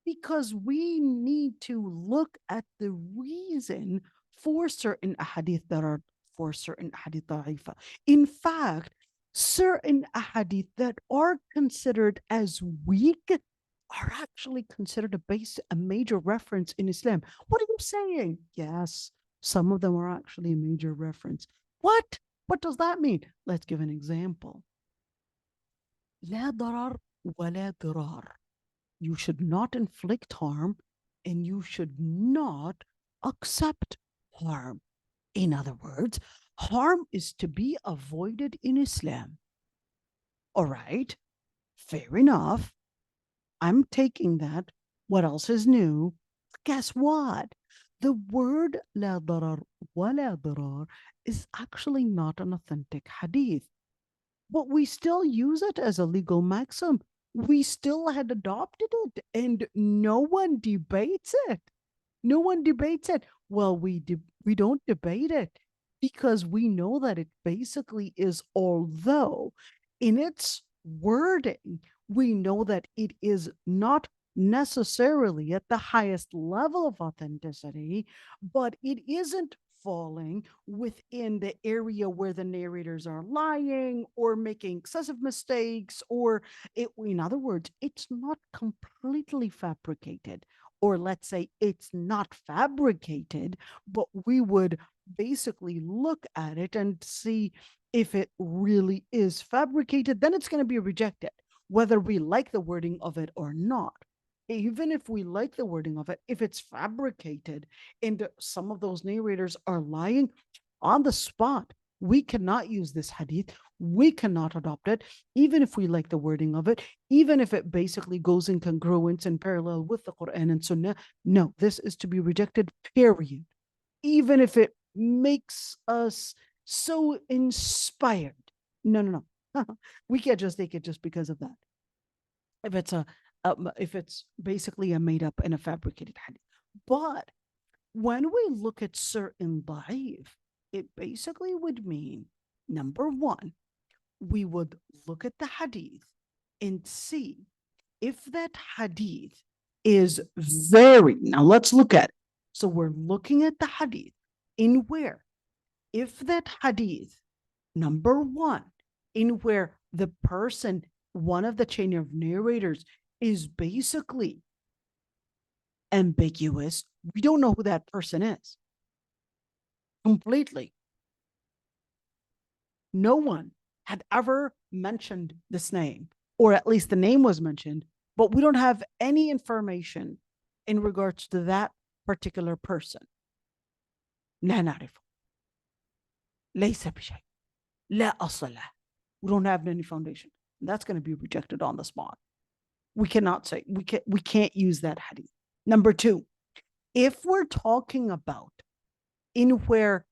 Because we need to look at the reason for certain ahadith that are for certain ahadith da'ifa. In fact, certain ahadith that are considered as weak are actually considered a major reference in Islam. What are you saying? Yes, some of them are actually a major reference. What? What does that mean? Let's give an example. لا ضرر ولا ضرار. You should not inflict harm, and you should not accept harm. In other words, harm is to be avoided in Islam. All right, fair enough. I'm taking that. What else is new? Guess what? The word لا ضرر ولا ضرار is actually not an authentic hadith, but we still use it as a legal maxim. We still had adopted it, and no one debates it. No one debates it. Well, we don't debate it because we know that it basically is, although in its wording, we know that it is not necessarily at the highest level of authenticity, but it isn't falling within the area where the narrators are lying or making excessive mistakes, or in other words, it's not completely fabricated, or let's say it's not fabricated, but we would basically look at it and see if it really is fabricated, then it's going to be rejected, whether we like the wording of it or not. Even if we like the wording of it, if it's fabricated and some of those narrators are lying on the spot, we cannot use this hadith, we cannot adopt it, even if we like the wording of it, even if it basically goes in congruence and parallel with the Quran and Sunnah. No, this is to be rejected, period. Even if it makes us so inspired. No. We can't just take it just because of that. If it's basically a made up and a fabricated hadith. But when we look at certain da'if, it basically would mean, number one, we would look at the hadith and see if that hadith is very, now let's look at it. So we're looking at the hadith in where, if that hadith, number one, in where the person, one of the chain of narrators, is basically ambiguous, we don't know who that person is. Completely. No one had ever mentioned this name, or at least the name was mentioned, but we don't have any information in regards to that particular person. لا نعرفه. ليس بشيء. لا أصل له. We don't have any foundation. That's going to be rejected on the spot. We cannot say, we can't use that hadith. Number two, if we're talking about in where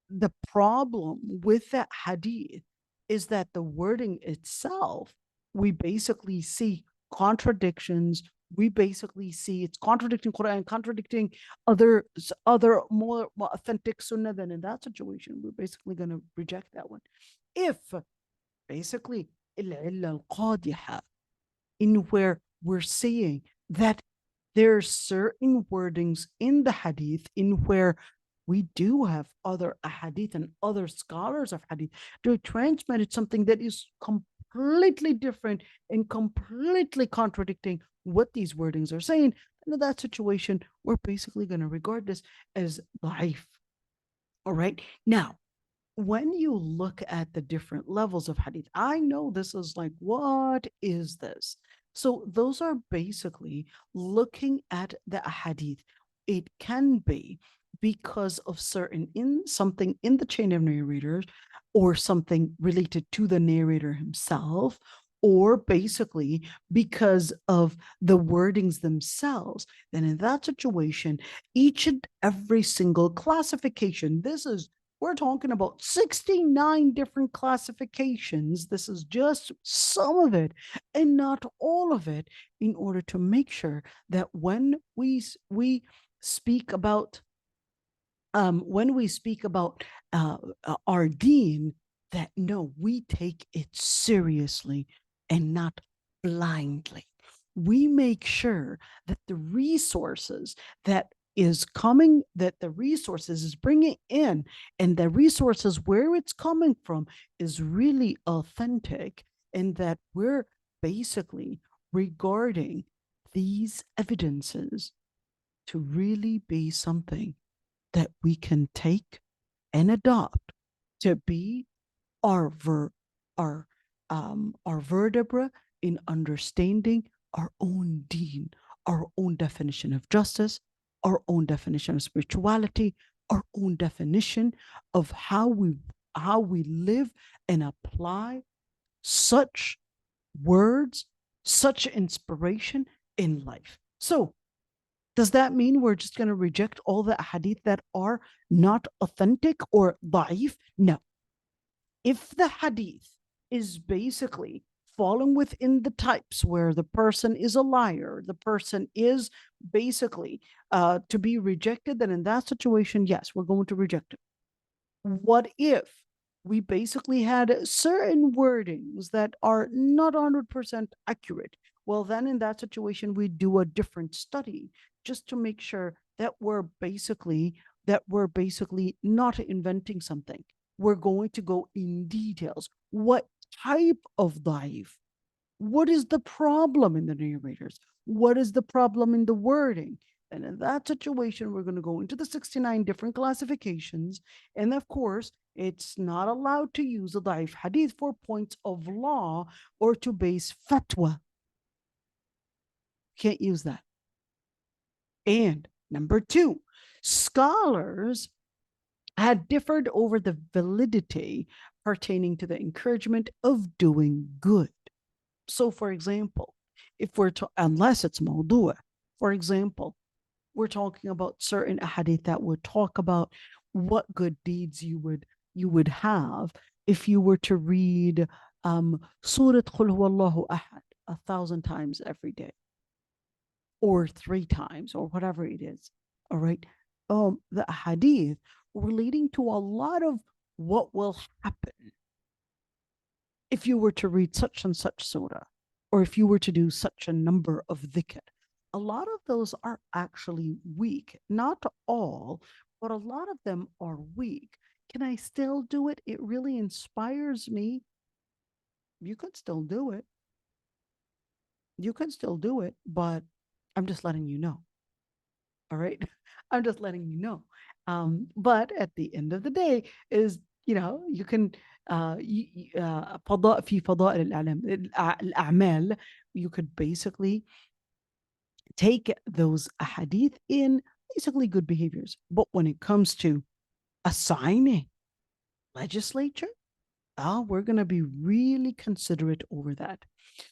the problem with that hadith is that the wording itself, we basically see contradictions. We basically see it's contradicting Quran, contradicting other more authentic sunnah. Then in that situation, we're basically going to reject that one. If basically in where we're seeing that there's certain wordings in the hadith in where we do have other ahadith and other scholars of hadith to transmitted something that is completely different and completely contradicting what these wordings are saying. And in that situation, we're basically going to regard this as da'if. All right. Now, when you look at the different levels of hadith, I know this is like, what is this? So those are basically looking at the hadith. It can be because of something in the chain of narrators, or something related to the narrator himself, or basically because of the wordings themselves. Then in that situation, each and every single classification, we're talking about 69 different classifications. This is just some of it and not all of it, in order to make sure that when we speak about our deen, that no, we take it seriously and not blindly. We make sure that the resources is bringing in, and the resources where it's coming from is really authentic, and that we're basically regarding these evidences to really be something that we can take and adopt to be our vertebra in understanding our own deen, our own definition of justice, our own definition of spirituality, our own definition of how we live and apply such words, such inspiration in life. So does that mean we're just going to reject all the hadith that are not authentic or da'if? No. If the hadith is basically falling within the types where the person is a liar, the person is basically to be rejected, then in that situation, yes, we're going to reject it. What if we basically had certain wordings that are not 100% accurate? Well, then in that situation, we do a different study just to make sure that we're basically not inventing something. We're going to go in details. What type of da'if? What is the problem in the narrators? What is the problem in the wording? And in that situation, we're going to go into the 69 different classifications. And of course, it's not allowed to use a da'if hadith for points of law or to base fatwa. Can't use that. And number two, scholars had differed over the validity pertaining to the encouragement of doing good. So, for example, if we're unless it's mawdu', for example, we're talking about certain ahadith that would talk about what good deeds you would have if you were to read Surah Qul Huwallahu Ahad 1,000 times every day, or 3 times, or whatever it is. All right. The hadith relating to a lot of what will happen if you were to read such and such surah, or if you were to do such a number of dhikr. A lot of those are actually weak. Not all, but a lot of them are weak. Can I still do it? It really inspires me. You could still do it. You can still do it, but I'm just letting you know. All right. I'm just letting you know. But at the end of the day is, you can فضاء في فضائل الأعمال, you could basically take those ahadith in basically good behaviors. But when it comes to assigning legislature, we're going to be really considerate over that.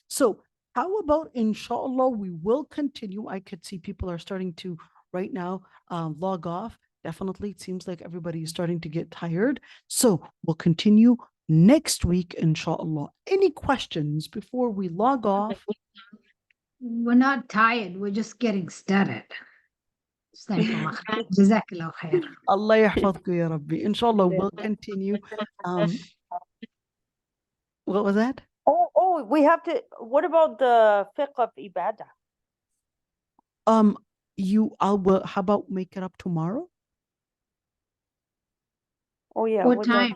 So how about, inshallah, we will continue. I could see people are starting to right now log off. Definitely, it seems like everybody is starting to get tired. So we'll continue next week, inshallah. Any questions before we log off? We're not tired. We're just getting started. Jazakallah khair. Allah yahfadhku ya Rabbi. Inshallah, we'll continue. What was that? Oh, we have to. What about the fiqh of ibadah? How about make it up tomorrow? Oh yeah. What time?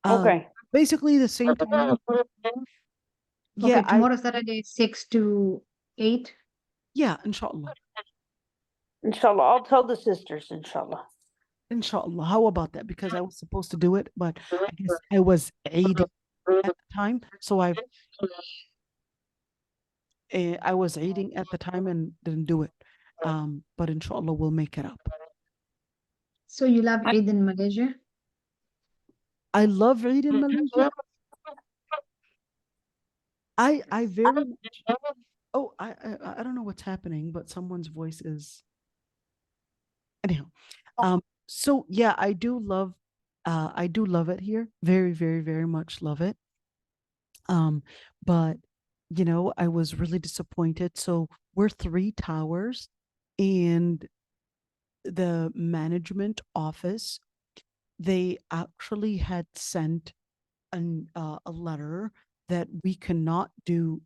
Okay. Basically the same time. Yeah, Okay, tomorrow Saturday 6 to 8. Yeah, inshallah. Inshallah, I'll tell the sisters. Inshallah. Inshallah. How about that? Because I was supposed to do it, but I guess I was Eid at the time, so I was eating at the time and didn't do it. But inshallah, we'll make it up. So you love Eid in Malaysia? I love Eid in Malaysia. I very much. Oh, I don't know what's happening, but someone's voice is. Anyhow, so yeah, I do love it here. Very, very, very much love it. But I was really disappointed. So we're 3 towers, and the management office, they actually had sent a letter that we cannot do,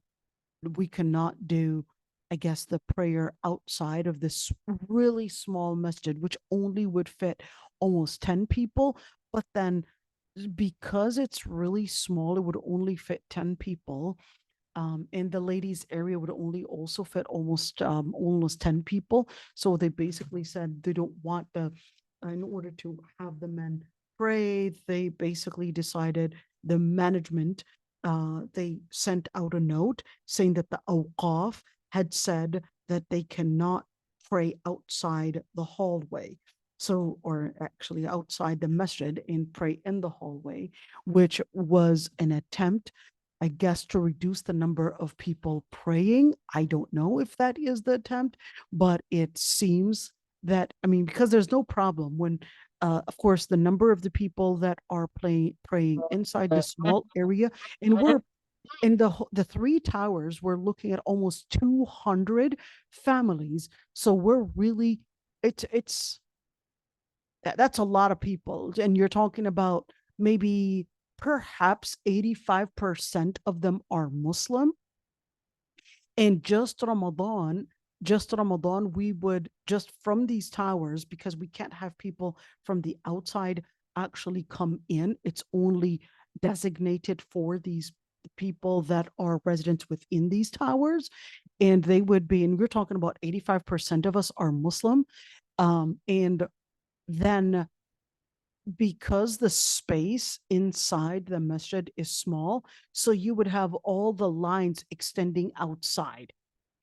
I guess, the prayer outside of this really small masjid, which only would fit almost 10 people. But then because it's really small, it would only fit 10 people. And the ladies area would only also fit almost 10 people. So they basically said they don't want in order to have the men pray, they basically decided, the management, they sent out a note saying that the awqaf had said that they cannot pray outside the hallway. So, or actually outside the masjid and pray in the hallway, which was an attempt, I guess, to reduce the number of people praying. I don't know if that is the attempt, but it seems that, because there's no problem when, of course, the number of the people that are praying inside this small area, and we're in the 3 towers, we're looking at almost 200 families. So we're really, that's a lot of people. And you're talking about maybe perhaps 85% of them are Muslim. And just Ramadan, we would, just from these towers, because we can't have people from the outside actually come in. It's only designated for these people that are residents within these towers. And they would be, and we're talking about 85% of us are Muslim. And then because the space inside the masjid is small, so you would have all the lines extending outside,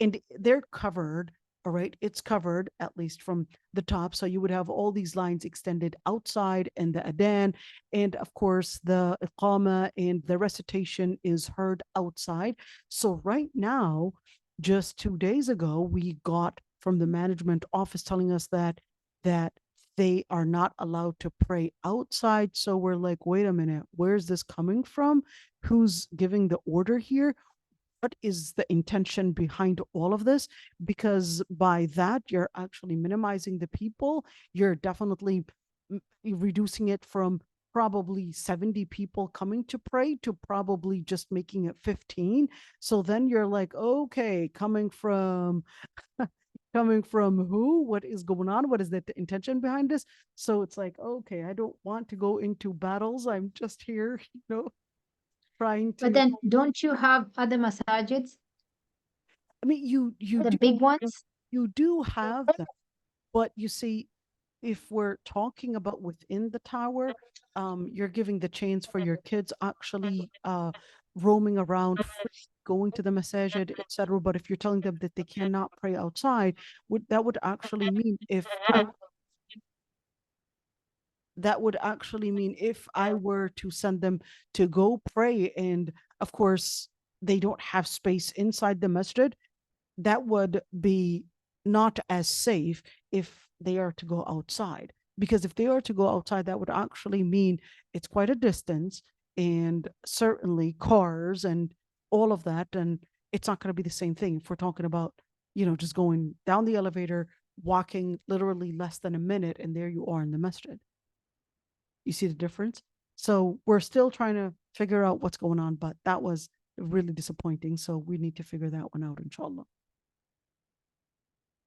and they're covered all right, it's covered at least from the top. So you would have all these lines extended outside and the adhan. And of course, the iqama and the recitation is heard outside. So right now, just 2 days ago, we got from the management office telling us that they are not allowed to pray outside. So we're like, wait a minute, where's this coming from? Who's giving the order here? What is the intention behind all of this? Because by that, you're actually minimizing the people. You're definitely reducing it from probably 70 people coming to pray to probably just making it 15. So then you're like, okay, coming from who? What is going on? What is the intention behind this? So it's like, okay, I don't want to go into battles. I'm just here, trying to. But then don't you have other masajids, I mean, you the do, big ones? you do have them, but you see, if we're talking about within the tower, you're giving the chance for your kids actually roaming around, going to the masajid, etc. But if you're telling them that they cannot pray outside, that would actually mean if I were to send them to go pray, and of course they don't have space inside the masjid, that would be not as safe if they are to go outside. Because if they are to go outside, that would actually mean it's quite a distance, and certainly cars and all of that. And it's not going to be the same thing if we're talking about, just going down the elevator, walking literally less than a minute, and there you are in the masjid. You see the difference? So we're still trying to figure out what's going on, but that was really disappointing. So we need to figure that one out, inshallah.